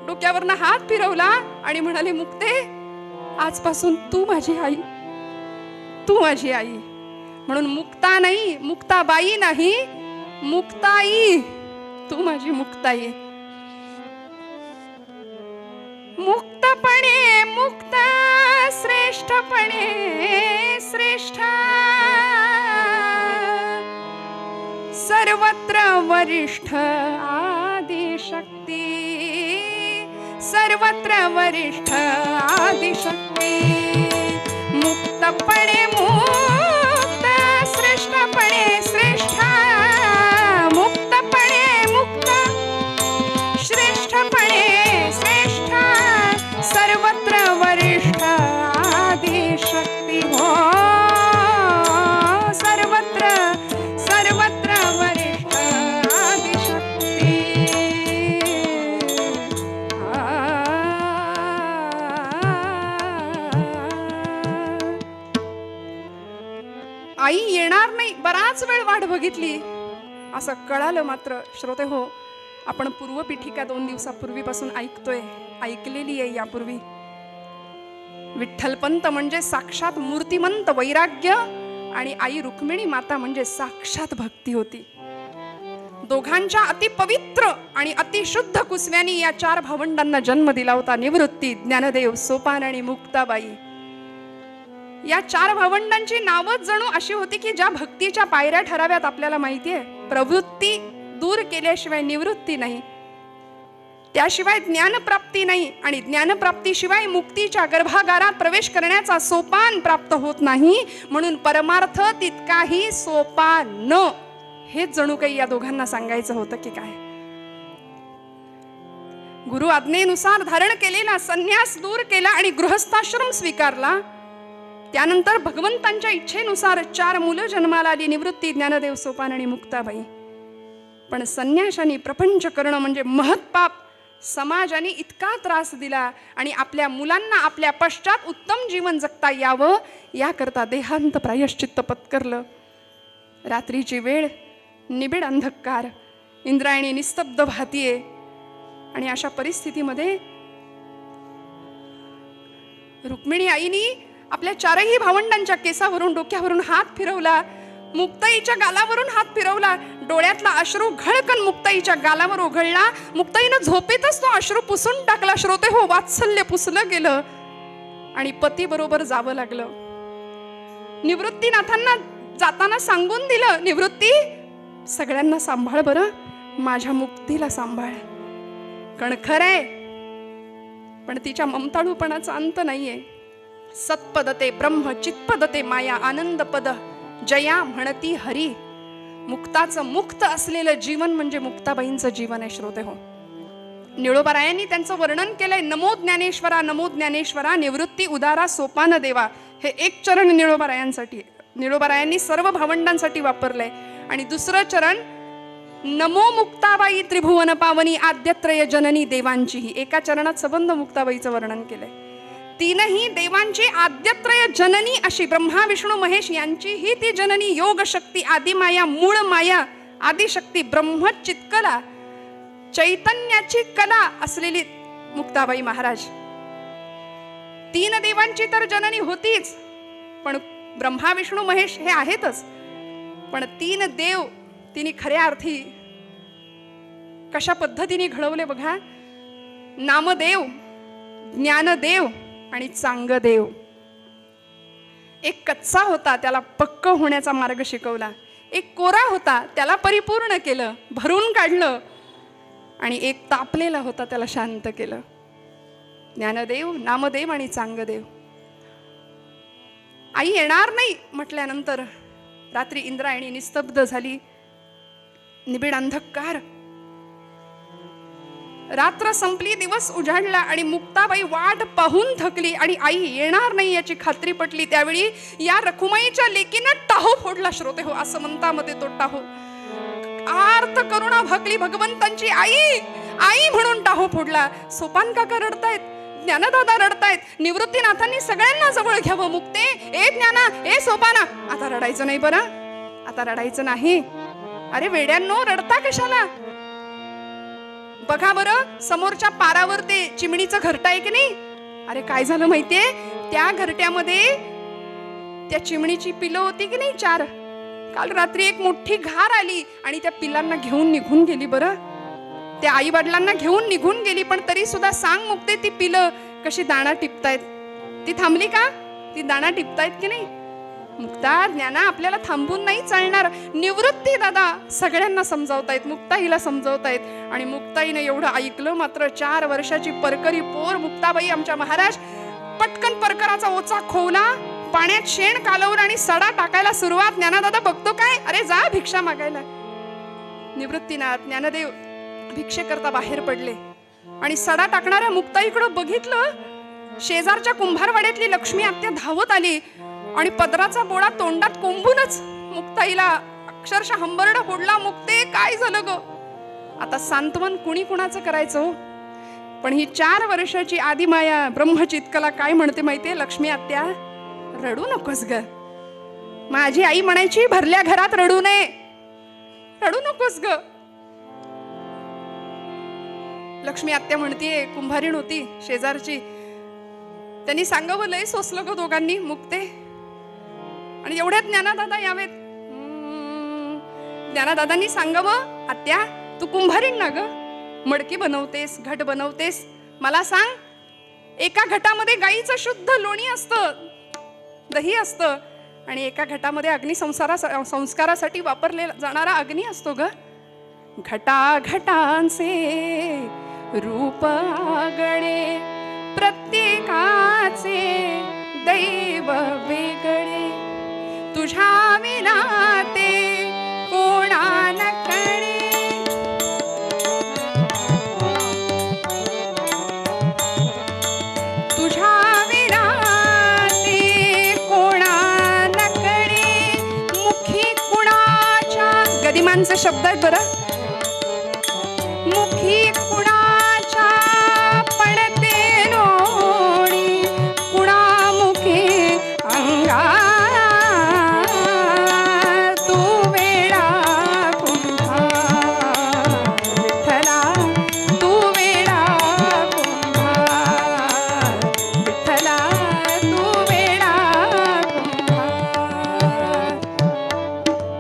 डोक्यावरनं हात फिरवला आणि म्हणाले, मुक्ते आजपासून तू माझी आई, तू माझी आई. म्हणून मुक्ता नाही, मुक्ताबाई नाही, मुक्ताई, तू माझी मुक्ताई. मुक्तपणे मुक्त, श्रेष्ठपणे श्रेष्ठ, सर्वत्र वरिष्ठ आदिशक्ती, सर्वत्र वरिष्ठ आदिशक्ती. मुक्तपणे मुक्त, श्रेष्ठपणे श्रेष्ठ, मुक्तपणे मुक्त, श्रेष्ठपणे श्रेष्ठ, सर्वत्र वरिष्ठ आदिशक्ती. हो सर्वत्र सर्वत्र वरिष्ठ आदिशक्ती. आई येणार नाही, बराच वेळ वाट बघितली असं कळालं. मात्र श्रोते हो, आपण पूर्वपीठिका 2 दिवसापूर्वीपासून ऐकतोय, ऐकलेली आहे यापूर्वी. विठ्ठलपंत म्हणजे साक्षात मूर्तिमंत वैराग्य आणि आई रुक्मिणी माता म्हणजे साक्षात भक्ती होती. दोघांच्या अतिपवित्र आणि अतिशुद्ध कुसव्यांनी या 4 भावंडांना जन्म दिला होता. निवृत्ती, ज्ञानदेव, सोपान आणि मुक्ताबाई. या 4 भावंडांची नावच जणू अशी होती की ज्या भक्तीच्या पायऱ्या ठराव्यात. आपल्याला माहितीये, प्रवृत्ती दूर केल्याशिवाय निवृत्ती नाही, त्याशिवाय ज्ञानप्राप्ती नाही, आणि ज्ञानप्राप्तीशिवाय मुक्तीच्या गर्भागारात प्रवेश करण्याचा सोपान प्राप्त होत नाही. म्हणून परमार्थ तितकाही सोपान न, हेच जणू काही या दोघांना सांगायचं होतं की काय. गुरु आज्ञेनुसार धारण केलेला संन्यास दूर केला आणि गृहस्थाश्रम स्वीकारला. त्यानंतर भगवंतांच्या इच्छेनुसार 4 मुलं जन्माला आली, निवृत्ती, ज्ञानदेव, सोपान आणि मुक्ताबाई. पण संन्याशाने प्रपंच करणं म्हणजे महत्पाप. समाजाने इतका त्रास दिला आणि आपल्या मुलांना आपल्या पश्चात उत्तम जीवन जगता यावं याकरता देहांत प्रायश्चित्त पत्करलं. रात्रीची वेळ, निबिड अंधकार, इंद्रायणी निस्तब्ध भातीये आणि अशा परिस्थितीमध्ये रुक्मिणी आईनी आपल्या 4ही भावंडांच्या केसावरून, डोक्यावरून हात फिरवला, मुक्ताईच्या गालावरून हात फिरवला. डोळ्यातला अश्रू घळकन मुक्ताईच्या गालावर ओघळला. मुक्ताईनं झोपेतच तो अश्रू पुसून टाकला. श्रोते हो, वात्सल्य पुसलं गेलं आणि पती बरोबर जावं लागलं. निवृत्तीनाथांना जाताना सांगून दिलं, निवृत्ती सगळ्यांना सांभाळ बरं, माझ्या मुक्तीला सांभाळ. कणखर आहे पण तिच्या ममताळूपणाचा अंत नाहीये. सत्पदते ब्रह्म, चित्पदते माया, आनंदपद जया म्हणती हरी. मुक्ताचं मुक्त असलेलं जीवन म्हणजे मुक्ताबाईंचं जीवन आहे. श्रोते हो, निळोबारायांनी त्यांचं वर्णन केलंय. नमो ज्ञानेश्वरा, नमो ज्ञानेश्वरा, निवृत्ती उदारा सोपान देवा. हे 1 चरण निळोबारायांसाठी, निळोबारायांनी सर्व भावंडांसाठी वापरलंय. आणि 2रं चरण, नमो मुक्ताबाई त्रिभुवन पावनी, आद्यत्रय जननी देवांचीही. एका चरणात सबंध मुक्ताबाईचं वर्णन केलंय. 3ही देवांची आद्यत्रय जननी अशी, ब्रह्मा विष्णू महेश यांचीही ती जननी, योग शक्ती, आदिमाया, मूळ माया, आदिशक्ती, ब्रह्म चित्कला, चैतन्याची कला असलेली मुक्ताबाई महाराज. 3 देवांची तर जननी होतीच, पण ब्रह्मा विष्णू महेश हे आहेतच, पण 3 देव तिने खऱ्या अर्थी कशा पद्धतीने घडवले बघा. नामदेव, ज्ञानदेव आणि चांगदेव. एक कच्चा होता, त्याला पक्क होण्याचा मार्ग शिकवला. एक कोरा होता त्याला परिपूर्ण केलं, भरून काढलं, आणि एक तापलेला होता त्याला शांत केलं. ज्ञानदेव, नामदेव आणि चांगदेव. आई येणार नाही म्हटल्यानंतर रात्री इंद्रायणी निस्तब्ध झाली, निबिड अंधकार. रात्र संपली, दिवस उजाडला आणि मुक्ताबाई वाट पाहून थकली आणि आई येणार नाही याची खात्री पटली. त्यावेळी या रखुमाईच्या लेकीनं टाहो फोडला. श्रोते हो, असं म्हणता मध्ये तो टाहो. आर्त करुणा भाकली भगवंतांची, आई आई म्हणून टाहो फोडला. सोपान काका रडतायत, ज्ञानदादा रडतायत. निवृत्तीनाथांनी सगळ्यांना जवळ घ्यावं. मुक्ते, ए ज्ञाना, ए सोपाना, आता रडायचं नाही बरं, आता रडायचं नाही. अरे वेड्यांनो, रडता कशाला? बघा बरं, समोरच्या पारावर ते चिमणीचं घरटं आहे की नाही? अरे काय झालं माहितीये, त्या घरट्यामध्ये त्या चिमणीची पिलं होती की नाही 4. काल रात्री एक मोठी घार आली आणि त्या पिलांना घेऊन निघून गेली. बरं, त्या आई वडिलांना घेऊन निघून गेली, पण तरी सुद्धा सांग मुक्ते, ती पिलं कशी दाणा टिपतायत? ती थांबली का? ती दाणा टिपतायत की नाही? मुक्ता, ज्ञाना, आपल्याला थांबून नाही चालणार. निवृत्ती दादा सगळ्यांना समजावतायत, मुक्ताईला समजावतायत. आणि मुक्ताईने एवढं ऐकलं मात्र. 4 वर्षाची परकरी पोर मुक्ताबाई आमच्या महाराज पटकन परकराचा ओचा खोवला, पाण्यात शेण कालवून आणि सडा टाकायला सुरुवात. ज्ञानदादा बघतो काय, अरे जा भिक्षा मागायला. निवृत्तीनाथ, ज्ञानदेव भिक्षे करता बाहेर पडले आणि सडा टाकणाऱ्या मुक्ताईकडे बघितलं. शेजारच्या कुंभारवाड्यातली लक्ष्मी आत्या धावत आली आणि पदराचा बोळा तोंडात कोंबूनच मुक्ताईला अक्षरशः हंबरडा फोडला. मुक्ते, काय झालं ग? आता सांत्वन कुणी कुणाचं करायचं? पण ही 4 वर्षाची आदिमाया ब्रह्मचित्कला काय म्हणते माहितीये? लक्ष्मी आत्या, रडू नकोस ग. माझी आई म्हणायची, भरल्या घरात रडू नये, रडू नकोस ग. लक्ष्मी आत्या म्हणतीये, कुंभारीण होती शेजारची, त्यांनी सांगावं, लय सोसलं ग दोघांनी मुक्ते. आणि एवढ्यात ज्ञानदादा यावेत. ज्ञानदादांनी सांगावं, आत्या तू कुंभारीण ना ग, मडकी बनवतेस, घट बनवतेस. मला सांग, एका घटामध्ये गाईचं शुद्ध लोणी असतं, दही असतं, आणि एका घटामध्ये संस्कारासाठी वापरलेला जाणारा अग्नी असतो ग. घटा घटांचे रूप आगळे, प्रत्येकाचे दैव वेगळे. तुझ्या विना ते कोणा न कळे, तुझ्या विना ते कोणा न कळे. मुखी कुणाच्या, गदिमांचे शब्द आहेत बरं, मुखी कुणाच्या पडते लोणी, कुणामुखी अंगार. तू वेडा कुंभार विठ्ठला, तू वेडा कुंभार विठ्ठला, तू वेडा कुंभार.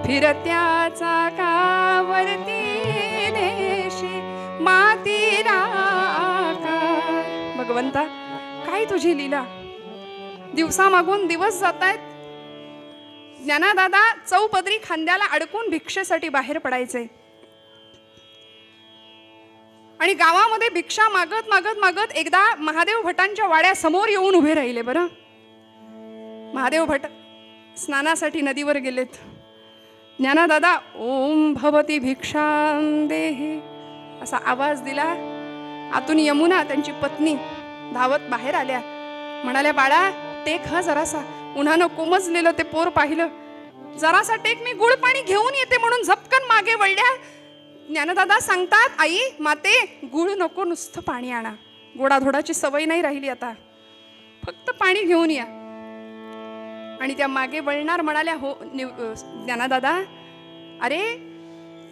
फिरत्या चाकावरती मातीला आकार. भगवंता, काय तुझी लीला, दिवसा मागून दिवस जात आहेत. ज्ञानदादा चौपदरी खांद्याला अडकून भिक्षेसाठी बाहेर पडायचे आणि गावामध्ये भिक्षा मागत मागत मागत एकदा महादेव भटांच्या वाड्यासमोर येऊन उभे राहिले. बरं, महादेव भट स्नानासाठी नदीवर गेलेत. ज्ञानदादा, ओम भवती भिक्षां देहि असा आवाज दिला. आतून यमुना त्यांची पत्नी धावत बाहेर आल्या. म्हणाल्या, बाळा टेक हा जरासा. उन्हानं कोमजलेलं ते पोर पाहिलं. जरासा टेक, मी गुळ पाणी घेऊन येते म्हणून झपकन मागे वळल्या. ज्ञानदादा सांगतात, आई माते, गुळ नको, नुसतं पाणी आणा. गोडाधोडाची सवय नाही राहिली आता, फक्त पाणी घेऊन या. आणि त्या मागे वळणार म्हणाल्या, हो ज्ञानदादा, अरे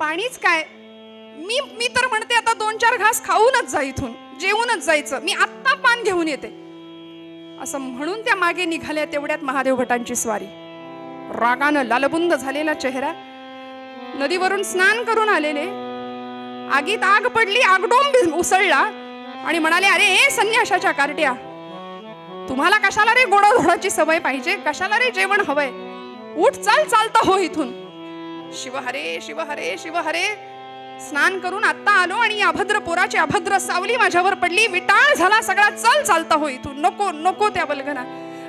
पाणीच काय, मी तर म्हणते आता 2-4 घास खाऊनच जा, इथून जेवूनच जायचं, मी आत्ता पान घेऊन येते. असं म्हणून त्या मागे निघाल्या. तेवढ्यात महादेव भटांची स्वारी. रागानं लालबुंद झालेला चेहरा, नदीवरून स्नान करून आलेले, आगीत आग पडली, आगडोंब उसळला आणि म्हणाले, अरे संन्याशाच्या कार्ट्या, तुम्हाला कशाला रे गोडाधोडाची सवय पाहिजे, कशाला रे जेवण हवंय, उठ चाल, चालता हो इथून. शिव हरे शिव हरे शिव हरे. स्नान करून आत्ता आलो आणि अभद्र पोराची अभद्र सावली माझ्यावर पडली. विटाळ झाला सगळा. चल चालता होई तू. नको नको त्या वल्गना.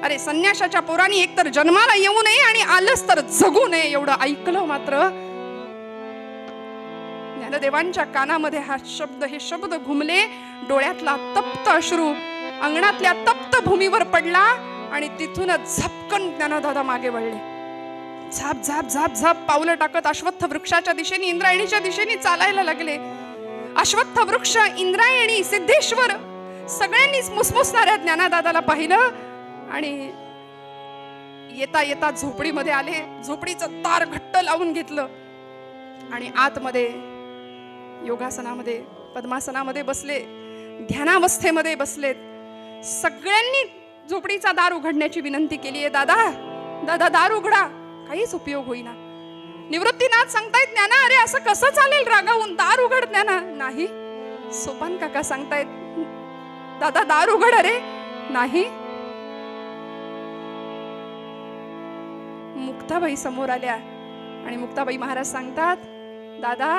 अरे संन्याशाच्या पोरांनी एकतर जन्माला येऊ नये आणि आलंच तर जगू नये एवढं ऐकलं. मात्र ज्ञानदेवांच्या कानामध्ये हे शब्द घुमले. डोळ्यातला तप्त अश्रू अंगणातल्या तप्त भूमीवर पडला आणि तिथूनच झपकन ज्ञानदादा मागे वळले. झाप झाप झाप झाप पावलं टाकत अश्वत्थ वृक्षाच्या दिशेने इंद्रायणीच्या दिशेने चालायला लागले. अश्वत्थ वृक्ष, इंद्रायणी, सिद्धेश्वर सगळ्यांनीच मुसमुसणाऱ्या ज्ञानदादाला पाहिलं आणि येता येता झोपडीमध्ये आले. झोपडीचं दार घट्ट लावून घेतलं आणि आतमध्ये योगासनामध्ये पद्मासनामध्ये बसले. ध्यानावस्थेमध्ये बसलेत. सगळ्यांनी झोपडीचा दार उघडण्याची विनंती केली आहे. दादा दादा दार उघडा. काहीच उपयोग होईना. निवृत्तीनाथ सांगतायत ज्ञाना अरे असं कसं चालेल रागावून. दार उघड ज्ञाना. नाही. सोपान काका सांगतायत दादा दार उघड. अरे नाही. मुक्ताबाई समोर आल्या आणि मुक्ताबाई महाराज सांगतात दादा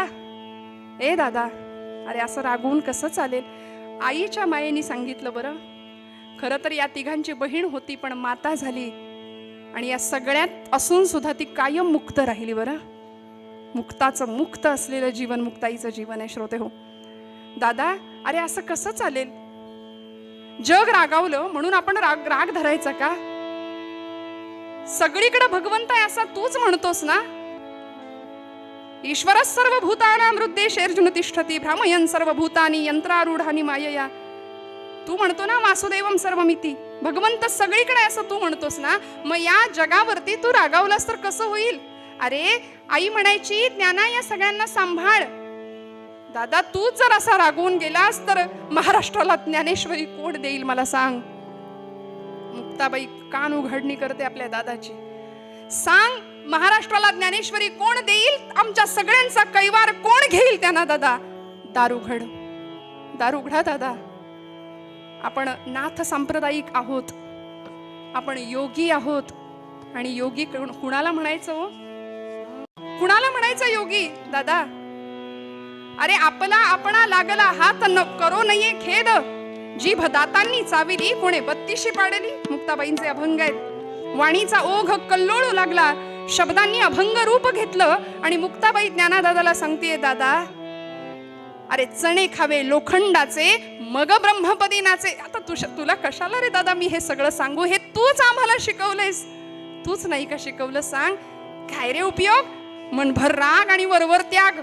ए दादा अरे असं रागवून कसं चालेल. आईच्या मायेनी सांगितलं बरं. खरं तर या तिघांची बहीण होती पण माता झाली आणि या सगळ्यात असून सुद्धा ती कायम मुक्त राहिली बरं. मुक्ताचं मुक्त असलेलं जीवन मुक्ताईचं जीवन आहे श्रोते हो. दादा अरे असं कसं चालेल. जग रागावलं म्हणून आपण राग धरायचा का. सगळीकडे भगवंत आहे असा तूच म्हणतोस ना. ईश्वर सर्वभूतानां हृद्देशेर्जुन तिष्ठति भ्रामयन् सर्वभूतानि यंत्रारूढानि मायया. तू म्हणतो ना वासुदेवम सर्वमिती. भगवंत सगळीकडे असं तू म्हणतोस ना. मग या जगावरती तू रागावलास तर कसं होईल. अरे आई म्हणायची ज्ञाना या सगळ्यांना सांभाळ. दादा तूच जर असा रागवून गेलास तर महाराष्ट्राला ज्ञानेश्वरी कोण देईल मला सांग. मुक्ताबाई कान उघडणी करते आपल्या दादाची. सांग महाराष्ट्राला ज्ञानेश्वरी कोण देईल. आमच्या सगळ्यांचा कैवार कोण घेईल त्यांना. दादा दार उघड. दार उघडा दादा. आपण नाथ सांप्रदायिक आहोत. आपण योगी आहोत. आणि योगी कुणाला म्हणायचं हो. कुणाला म्हणायचं योगी. दादा अरे आपणा लागला हात न करो नये खेद. जीभ दातांनी चाविली कोणे बत्तीशी पाडली. मुक्ताबाईंचे अभंग आहेत. वाणीचा ओघ कल्लोळू लागला. शब्दांनी अभंग रूप घेतलं आणि मुक्ताबाई ज्ञानदादाला सांगतेय दादा अरे चणे खावे लोखंडाचे मग ब्रह्मपदी नाचे. आता तुला कशाला रे दादा मी हे सगळं सांगू. हे तूच आम्हाला शिकवलंयस. तूच नाही का शिकवलं सांग. काय रे उपयोग. मनभर राग आणि वरवर त्याग.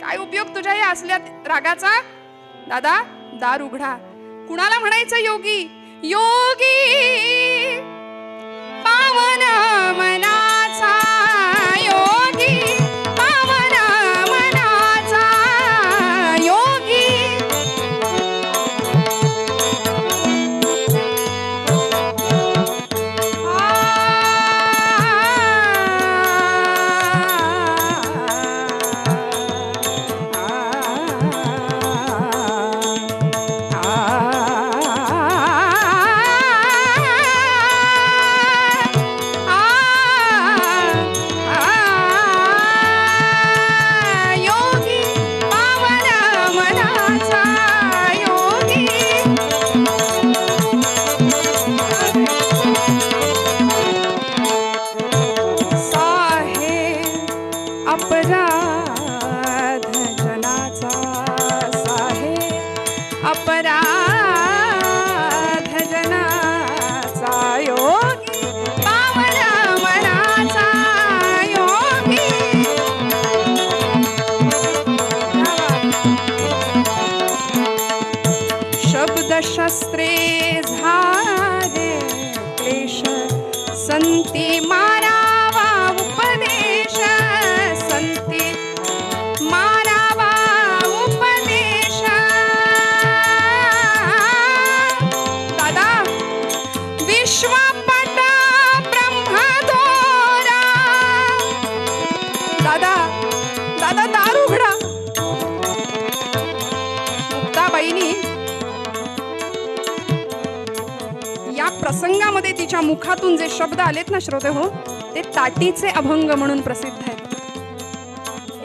काय उपयोग तुझ्या या असल्या रागाचा. दादा दार उघडा. कुणाला म्हणायचं योगी. योगी पावन मनाचा. योगी पावन मनाचा. योगी शस्त्रे झाले क्लेश संती मारावा उपदेश. संती मारावा उपदेश. दादा विश्वपट ब्रह्मदोरा. दादा दादा दार उघडा. मुक्ताबाईनी या प्रसंगामध्ये तिच्या मुखातून जे शब्द आलेत ना श्रोते हो ते ताटीचे अभंग म्हणून प्रसिद्ध आहेत.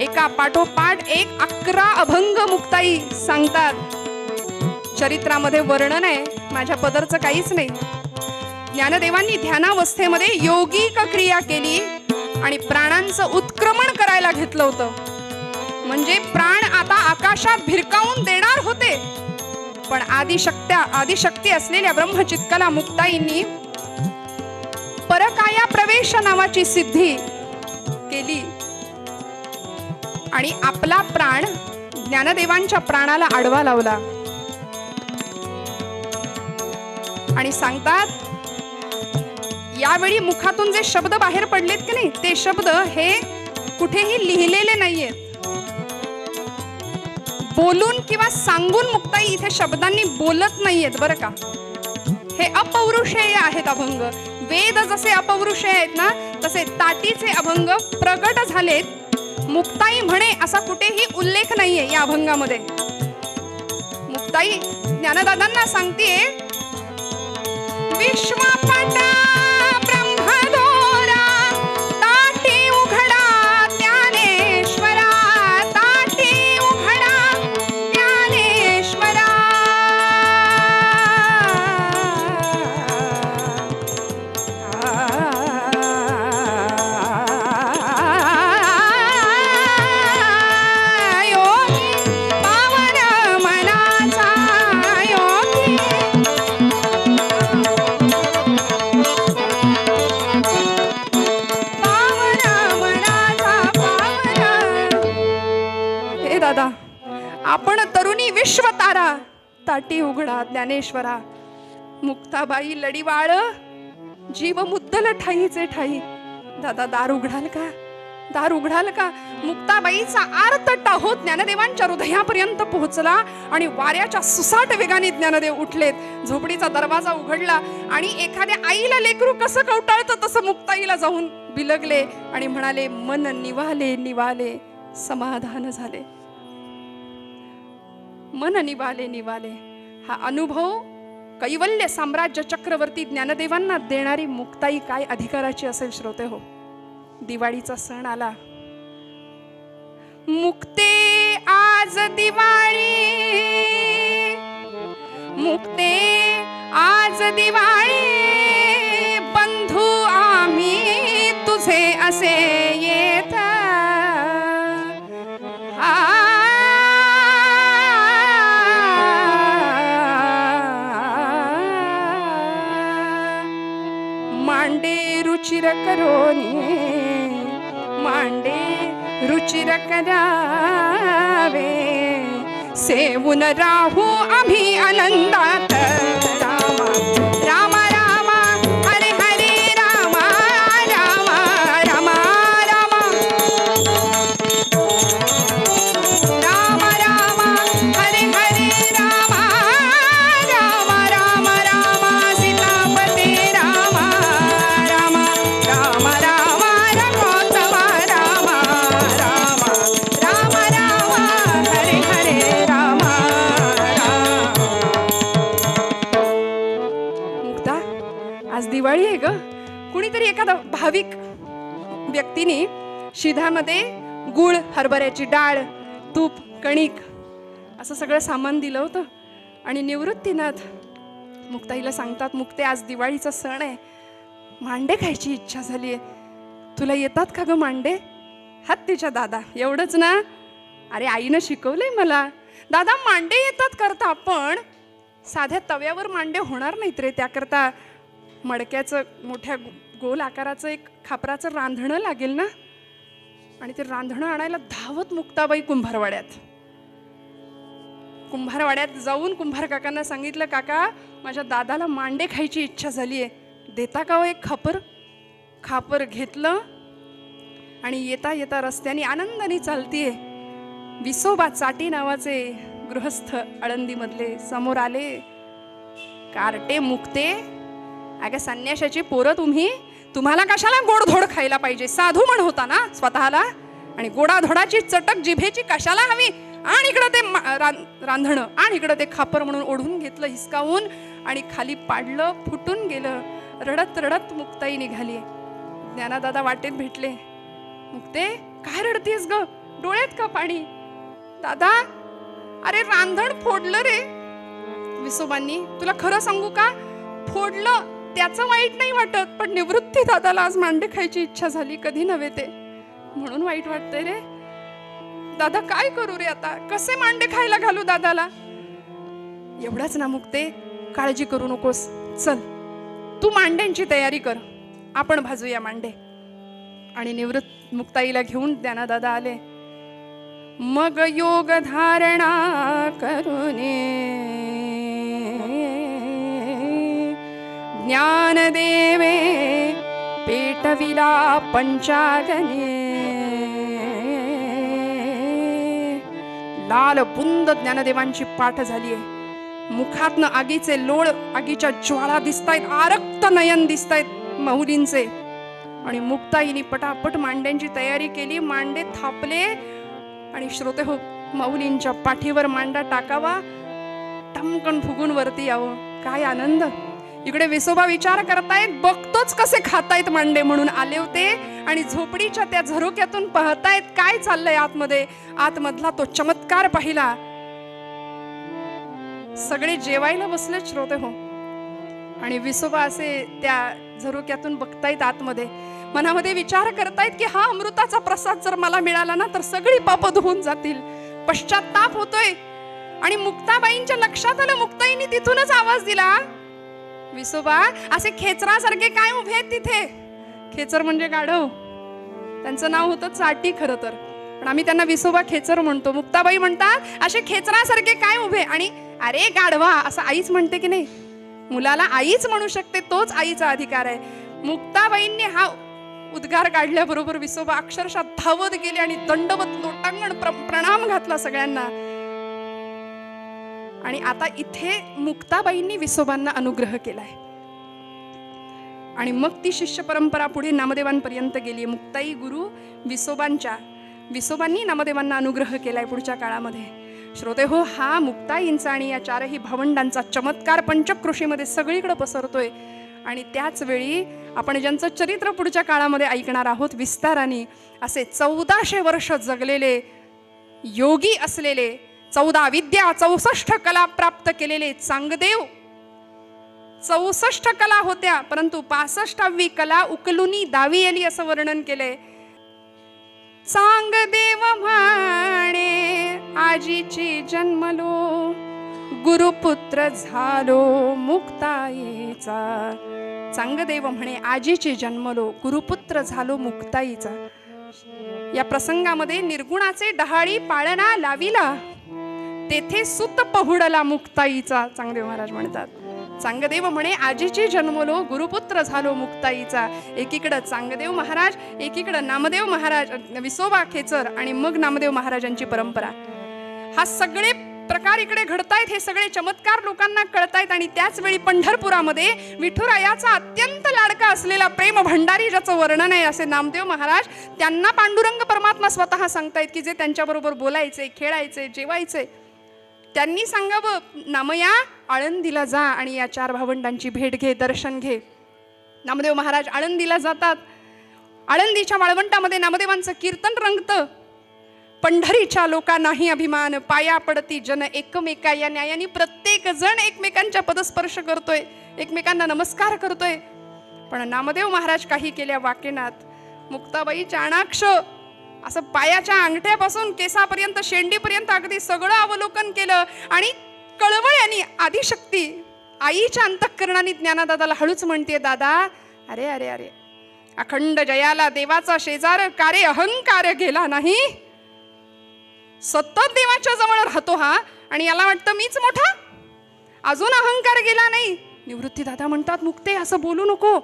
एका पाठोपाठ एक 11 अभंग मुक्ताई सांगतात. चरित्रामध्ये वर्णन आहे, माझ्या पदरचं काहीच नाही. ज्ञानदेवांनी ध्यानावस्थेमध्ये योगिक क्रिया केली आणि प्राणांचं उत्क्रमण करायला घेतलं होतं. म्हणजे प्राण आता आकाशात भिरकावून देणार होते, पण आदिशक्ती असलेल्या ब्रह्मचित्कला मुक्ताईंनी परकाया प्रवेश नावाची सिद्धी केली आणि आपला प्राण ज्ञानदेवांच्या प्राणाला आडवा लावला. आणि सांगतात, यावेळी मुखातून जे शब्द बाहेर पडलेत की नाही, ते शब्द हे कुठेही लिहिलेले नाहीयेत. बोलून किंवा सांगून मुक्ताई इथे शब्दांनी बोलत नाहीयेत बरं का. हे अपौरुषेय आहेत अभंग. वेद जसे अपौरुषेय आहेत ना, तसे ताटीचे अभंग प्रगट झालेत. मुक्ताई म्हणे असा कुठेही उल्लेख नाहीये या अभंगामध्ये. मुक्ताई ज्ञानदादांना सांगतेय, विश्वपटा ब्रह्मदोरा ताटी उघडा ज्ञानेश्वरा, ताटी उघडा ज्ञानेश्वरा. दादा, आपण तरुणी विश्वतारा ताटी उघडा ज्ञानेश्वरा. मुक्ताबाई लढीवाळ जीव मुद्दल ठाईचे ठाई. दादा दार उघडाल का, दार उघडाल का. मुक्ताबाईचा आर्त टाहो ज्ञानदेवांच्या हृदयापर्यंत पोहोचला आणि वाऱ्याच्या सुसाट वेगाने ज्ञानदेव उठलेत. झोपडीचा दरवाजा उघडला आणि एखाद्या आईला लेकरू कसं कवटाळतं तसं मुक्ताईला जाऊन बिलगले आणि म्हणाले, मन निवाले निवाले समाधान झाले. मन निवाले निवाले. हा अनुभव कैवल्य साम्राज्य चक्रवर्ती ज्ञानदेवांना देणारी मुक्ताई काय अधिकाराची असेल श्रोते हो. दिवाळीचा सण आला. मुक्ते आज दिवाळी, मुक्ते आज दिवाळी, बंधू आम्ही तुझे असे येत. मांडे रुचिर करोनी, मांडे रुचिर करावे, सेवून राहू आम्ही आनंदात. रामा रामा रामा हरे हरे रामा रामा रामा रामा रामा रामा हरे हरे रामा रामा रामा रामा सीतापते रामा रामा रामा रामा रघोत्तमा रामा रामा रामा रामा हरे हरे रामा रामा. मुक्ता, आज दिवाळी आहे ग. कुणीतरी एखादा भाविक व्यक्तीने शिधामध्ये गुळ, हरभऱ्याची डाळ, तूप, कणिक असं सगळं सामान दिलं होतं. आणि निवृत्तीनाथ मुक्ताईला सांगतात, मुक्ते आज दिवाळीचा सण आहे, मांडे खायची इच्छा झाली आहे, तुला येतात का ग मांडे. हात तिच्या दादा, एवढंच ना. अरे आईनं शिकवलंय मला. दादा मांडे येतात करता, पण साध्या तव्यावर मांडे होणार नाहीत रे. त्याकरता मडक्याचं मोठ्या गोल आकाराचं एक खापराचं रांधणं लागेल ना. आणि ते रांधणं आणायला धावत मुक्ताबाई कुंभारवाड्यात जाऊन कुंभार काकांना सांगितलं, काका माझ्या दादाला मांडे खायची इच्छा झाली आहे, देता का हो एक खापर. खापर घेतलं आणि येता येता रस्त्याने आनंदाने चालतीये. विसोबा चाटी नावाचे गृहस्थ आळंदीमधले समोर आले. कार्टे मुक्ते, अगं संन्याशाची पोरं तुम्हाला कशाला गोडधोड खायला पाहिजे. साधू म्हण होता ना स्वतःला, आणि गोडाधोडाची चटक जिभेची कशाला हवी. आणि इकडं ते रांधणं, आणि इकडं ते खापर म्हणून ओढून घेतलं हिसकावून आणि खाली पाडलं, फुटून गेलं. रडत रडत मुक्ताई निघाली. ज्ञानादादा वाटेत भेटले. मुक्ते काय रडतीस ग. डोळ्यात का पाणी? दादा अरे रांधण फोडलं रे विसोबांनी. तुला खरं सांगू का, फोडलं त्याचं वाईट नाही वाटत, पण निवृत्ती दादाला आज मांडे खायची इच्छा झाली, कधी नव्हे ते, म्हणून वाईट वाटतंय रे. दादा काय करू रे आता, कसे मांडे खायला घालू दादाला? एवढाच ना मुक्ते, काळजी करू नकोस, चल तू मांड्यांची तयारी कर, आपण भाजूया मांडे. आणि निवृत्त मुक्ताईला घेऊन त्यांना दादा आले. मग योग धारणा करुने ज्ञान देवे पेटविला पंचागने. लाल बुंद ज्ञानदेवांची पाठ झालीये. मुखातनं आगीचे लोळ, आगीच्या ज्वाळा दिसतायत, आरक्त नयन दिसतायत माऊलींचे. आणि मुक्ताईनी पटापट मांड्यांची तयारी केली. मांडे थापले आणि श्रोते हो, माऊलींच्या पाठीवर मांडा टाकावा, टमकन फुगून वरती यावं. काय आनंद. इकडे विसोबा विचार करतायत, बघतोच कसे खातायत मांडे म्हणून आले होते. आणि झोपडीच्या त्या झरोक्यातून पाहतायत काय चाललंय आतमध्ये. आतमधला तो चमत्कार पाहिला. सगळे जेवायला बसले श्रोते हो, आणि विसोबा असे त्या झरोक्यातून बघतायत आतमध्ये. मनामध्ये विचार करतायत की हा अमृताचा प्रसाद जर मला मिळाला ना तर सगळी पाप धुवून जातील. पश्चाताप होतोय. आणि मुक्ताबाईंच्या लक्षात आलं, मुक्ताईंनी तिथूनच आवाज दिला, विसोबा असे खेचरासारखे काय उभे आहेत तिथे. खेचर म्हणजे गाढव, त्यांचं नाव होतं चाटी खरं तर, पण आम्ही त्यांना विसोबा खेचर म्हणतो. मुक्ताबाई म्हणतात असे खेचरासारखे काय उभे. आणि अरे गाढवा असं आईच म्हणते की नाही, मुलाला आईच म्हणू शकते, तोच आईचा अधिकार आहे. मुक्ताबाईंनी हा उद्गार काढल्याबरोबर विसोबा अक्षरशः धावत गेले आणि दंडवत लोटांगण प्रणाम घातला सगळ्यांना. आणि आता इथे मुक्ताबाईंनी विसोबांना अनुग्रह केलाय. आणि मग ती शिष्य परंपरा पुढे नामदेवांपर्यंत गेली. मुक्ताई गुरु विसोबांनी नामदेवांना अनुग्रह केलाय पुढच्या काळामध्ये. श्रोते हो, हा मुक्ताईंचा आणि या चारही भावंडांचा चमत्कार पंचक्रोशीमध्ये सगळीकडे पसरतोय. आणि त्याच वेळी आपण ज्यांचं चरित्र पुढच्या काळामध्ये ऐकणार आहोत विस्ताराने, असे 1400 वर्ष जगलेले, योगी असलेले, 14 विद्या 64 कला प्राप्त केलेले चांगदेव. 64 कला होत्या, परंतु 65वी कला उकलुनी दावी आली असं वर्णन केलंय. चांगदेव म्हणे आजीची जन्मलो, गुरुपुत्र झालो मुक्ताईचा. चांगदेव म्हणे आजीची जन्मलो, गुरुपुत्र झालो मुक्ताईचा. या प्रसंगामध्ये निर्गुणाचे डहाळी पाळणा लाविला, तेथे सुत पहुडला मुक्ताईचा. चांगदेव महाराज म्हणतात, चांगदेव म्हणे आजीची जन्मलो, गुरुपुत्र झालो मुक्ताईचा. एकीकडं चांगदेव महाराज, एकीकडं नामदेव महाराज, विसोबा खेचर, आणि मग नामदेव महाराजांची परंपरा. हा सगळे प्रकार इकडे घडतायत, हे सगळे चमत्कार लोकांना कळतायत. आणि त्याच वेळी पंढरपुरामध्ये विठुरायाचा अत्यंत लाडका असलेला प्रेम भंडारी ज्याचं वर्णन आहे असे नामदेव महाराज, त्यांना पांडुरंग परमात्मा स्वतः सांगतायत की जे त्यांच्याबरोबर बोलायचे, खेळायचे, जेवायचे, त्यांनी सांगावं, नामया आळंदीला जा आणि या 4 भावंडांची भेट घे, दर्शन घे. नामदेव महाराज आळंदीला जातात. आळंदीच्या वाळवंटामध्ये नामदेवांचं कीर्तन रंगतं. पंढरीच्या लोकांनाही अभिमान, पाया पडती जन एकमेका. या न्यायाने प्रत्येक जण एकमेकांच्या पदस्पर्श करतोय, एकमेकांना नमस्कार करतोय. पण नामदेव महाराज काही केल्या वाकेनात. मुक्ताबाई चाणाक्ष असं पायाच्या अंगठ्यापासून केसापर्यंत, शेंडीपर्यंत अगदी सगळं अवलोकन केलं. आणि कळवळ्यानी आदिशक्ती आईच्या अंतःकरणाने ज्ञानदादाला हळूच म्हणते, दादा अरे अरे अरे, अखंड जयाला देवाचा शेजार, कारे अहंकार गेला नाही. सतत देवाच्या जवळ राहतो हा, आणि याला वाटतं मीच मोठा, अजून अहंकार गेला नाही. निवृत्ती दादा म्हणतात, मुक्ते असं बोलू नको.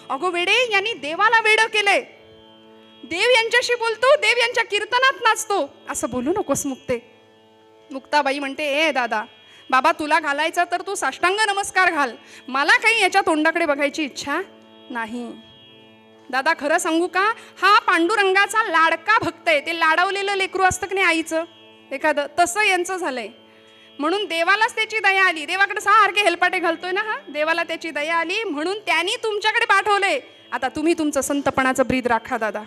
अगो वेडे, यांनी देवाला वेडं केलंय. देव यांच्याशी बोलतो, देव यांच्या कीर्तनात नाचतो, असं बोलू नकोस मुक्ते. मुक्ताबाई म्हणते, ए दादा, बाबा तुला घालायचा तर तू साष्टांग नमस्कार घाल, मला काही याच्या तोंडाकडे बघायची इच्छा नाही. दादा खरं सांगू का, हा पांडुरंगाचा लाडका भक्त आहे. ते लाडवलेलं लेकरू असतं की नाही आईचं एखादं, तसं यांचं झालंय. म्हणून देवालाच त्याची दया आली. देवाकडे सारखे हेलपाटे घालतोय ना हा, देवाला त्याची दया आली म्हणून त्यांनी तुमच्याकडे पाठवले. आता तुम्ही तुमचं संतपणाचं ब्रीद राखा दादा.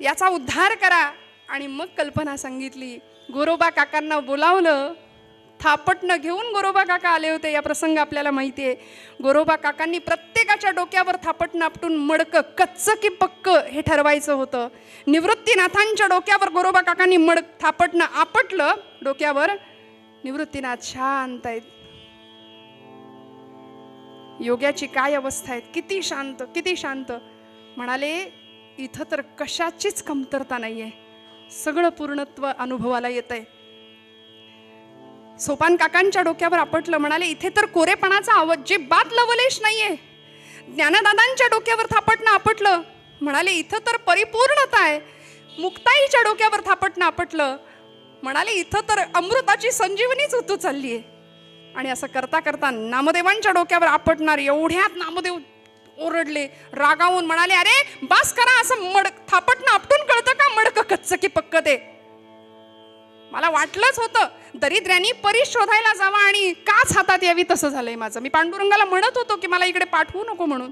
याचा उद्धार करा. आणि मग कल्पना सांगितली. गोरोबा काकांना बोलावलं. थापटणं घेऊन गोरोबा काका आले होते. या प्रसंग आपल्याला माहिती आहे. गोरोबा काकांनी प्रत्येकाच्या डोक्यावर थापटणं आपटून मडकं कच्चं की पक्क हे ठरवायचं होतं. निवृत्तीनाथांच्या डोक्यावर गोरोबा काकांनी थापटणं आपटलं डोक्यावर. निवृत्तीनाथ शांत आहेत. योग्याची काय अवस्था आहे, किती शांत किती शांत. म्हणाले इथं तर कशाचीच कमतरता नाहीये, सगळं पूर्णत्व अनुभवाला येतंय. सोपान काकांच्या डोक्यावर आपटलं. म्हणाले इथे तर कोरेपणाचा अजिबात लवलेश नाहीये. ज्ञानदादांच्या डोक्यावर थापटणं आपटलं. म्हणाले इथं तर परिपूर्णता आहे. मुक्ताईच्या डोक्यावर थापटणं आपटलं. म्हणाले इथं तर अमृताची संजीवनीच होतो चाललीये. आणि असं करता करता नामदेवांच्या डोक्यावर आपटणार. एवढ्यात नामदेव ओरडले रागावून. म्हणाले अरे बास करा, असं थापटणं आपटून कळतं का मडक कच्चं की पक्क ते. मला वाटलंच होतं दरिद्र्यांनी परी शोधायला जावा आणि काच हातात यावी, तसं झालंय माझं. मी पांडुरंगाला म्हणत होतो की मला इकडे पाठवू नको म्हणून.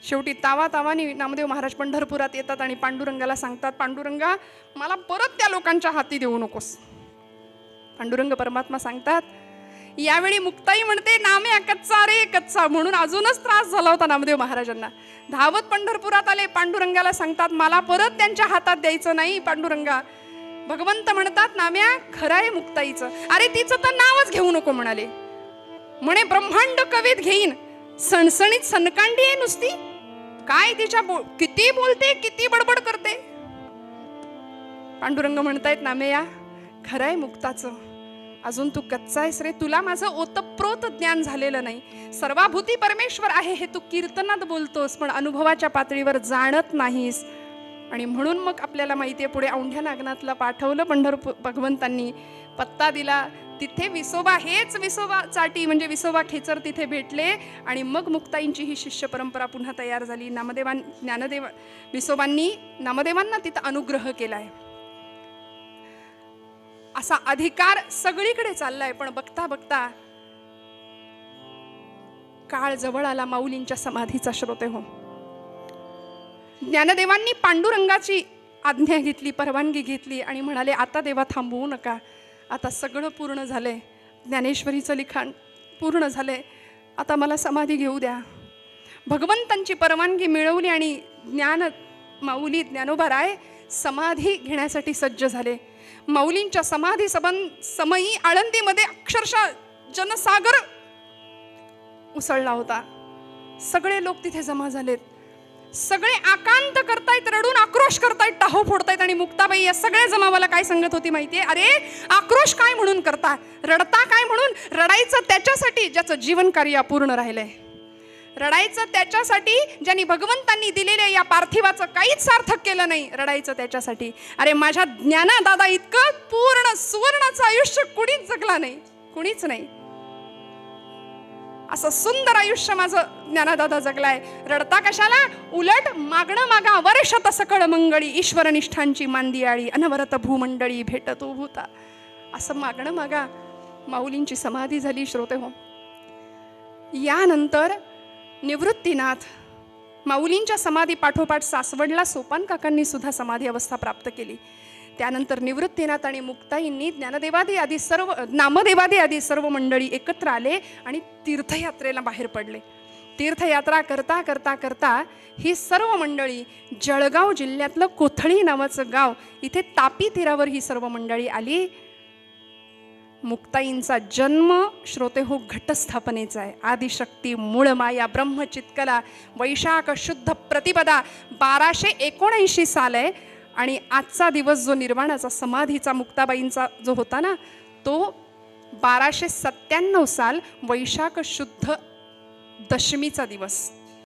शेवटी तावातावानी नामदेव महाराज पंढरपुरात येतात आणि पांडुरंगाला सांगतात, पांडुरंगा मला परत त्या लोकांच्या हाती देऊ नकोस. पांडुरंग परमात्मा सांगतात, यावेळी मुक्ताई म्हणते नाम्या कच्चा रे कच्चा, म्हणून अजूनच त्रास झाला होता नामदेव महाराजांना. धावत पंढरपुरात आले. पांडुरंगाला सांगतात मला परत त्यांच्या हातात द्यायचं नाही पांडुरंगा. भगवंत म्हणतात नाम्या खरं आहे मुक्ताईचं. अरे तिचं तर नावच घेऊ नको म्हणाले. म्हणे ब्रह्मांड कवीत घेईन, सणसणीत सनकांडी आहे नुसती. काय तिच्या किती बोलते, किती बडबड करते. पांडुरंग म्हणतायत नाम्या खरं आहे मुक्ताचं, अजून तू कच्चा आहेस रे. तुला माझं ओतप्रोत ज्ञान झालेलं नाही. सर्वाभूती परमेश्वर आहे हे तू कीर्तनात बोलतोस, पण अनुभवाच्या पातळीवर जाणत नाहीस. आणि म्हणून मग आपल्याला माहिती आहे पुढे औंढ्या नागनाथला पाठवलं पंढरपूर भगवंतांनी. पत्ता दिला. तिथे विसोबा हेच विसोबा चाटी म्हणजे विसोबा खेचर तिथे भेटले. आणि मग मुक्ताईंची ही शिष्य परंपरा पुन्हा तयार झाली. ज्ञानदेव विसोबांनी नामदेवांना तिथं अनुग्रह केलाय. असा अधिकार सगळीकडे चाललाय. पण बघता बघता काळ जवळ आला माऊलींच्या समाधीचा. श्रोते हो, ज्ञानदेवांनी पांडुरंगाची आज्ञा घेतली, परवानगी घेतली आणि म्हणाले आता देवा थांबवू नका, आता सगळं पूर्ण झालंय, ज्ञानेश्वरीचं लिखाण पूर्ण झालंय, आता मला समाधी घेऊ द्या. भगवंतांची परवानगी मिळवली आणि माऊली ज्ञानोबा राय समाधी घेण्यासाठी सज्ज झाले. माऊलींच्या समाधी समयी आळंदीमध्ये अक्षरशः जनसागर उसळला होता. सगळे लोक तिथे जमा झालेत. सगळे आकांत करतायत, रडून आक्रोश करतायत, टाहो फोडतायत. आणि मुक्ताबाई या सगळ्या जमावाला काय सांगत होती माहितीये? अरे आक्रोश काय म्हणून करता, रडता काय म्हणून? रडायचं त्याच्यासाठी ज्याचं जीवन कार्य अपूर्ण राहिलंय. रडायचं त्याच्यासाठी ज्यांनी भगवंतांनी दिलेल्या या पार्थिवाचं काहीच सार्थक केलं नाही. रडायचं त्याच्यासाठी अरे माझ्या ज्ञानादादा इतकं पूर्ण सुवर्णाचं आयुष्य कुणीच जगला नाही, कुणीच नाही. असं सुंदर आयुष्य माझं ज्ञानदादा जगलाय. रडता कशाला? उलट मागणं मागा वर्षत सकळ मंगळी, ईश्वरनिष्ठांची मांदियाळी, अनवरत भूमंडळी भेटतो भूता. असं मागणं मागा. माऊलींची समाधी झाली. श्रोते हो, यानंतर निवृत्तीनाथ माऊलींच्या समाधी पाठोपाठ सासवडला सोपान काकांनी सुद्धा समाधी अवस्था प्राप्त केली. त्यानंतर निवृत्तीनाथ आणि मुक्ताईंनी नामदेवादी आदी सर्व मंडळी एकत्र आले आणि तीर्थयात्रेला बाहेर पडले. तीर्थयात्रा करता करता करता ही सर्व मंडळी जळगाव जिल्ह्यातलं कोथळी नावाचं गाव, इथे तापी तीरावर ही सर्व मंडळी आली. मुक्ताईंचा जन्म श्रोते हो घटस्थापनेचा आहे. आदिशक्ती मूळ माया ब्रह्मचित्कला वैशाख शुद्ध प्रतिपदा 1279 साल आहे. आणि आजचा दिवस जो निर्वाणाचा समाधीचा मुक्ताबाईंचा जो होता ना, तो 1297 साल वैशाख शुद्ध दशमीचा दिवस.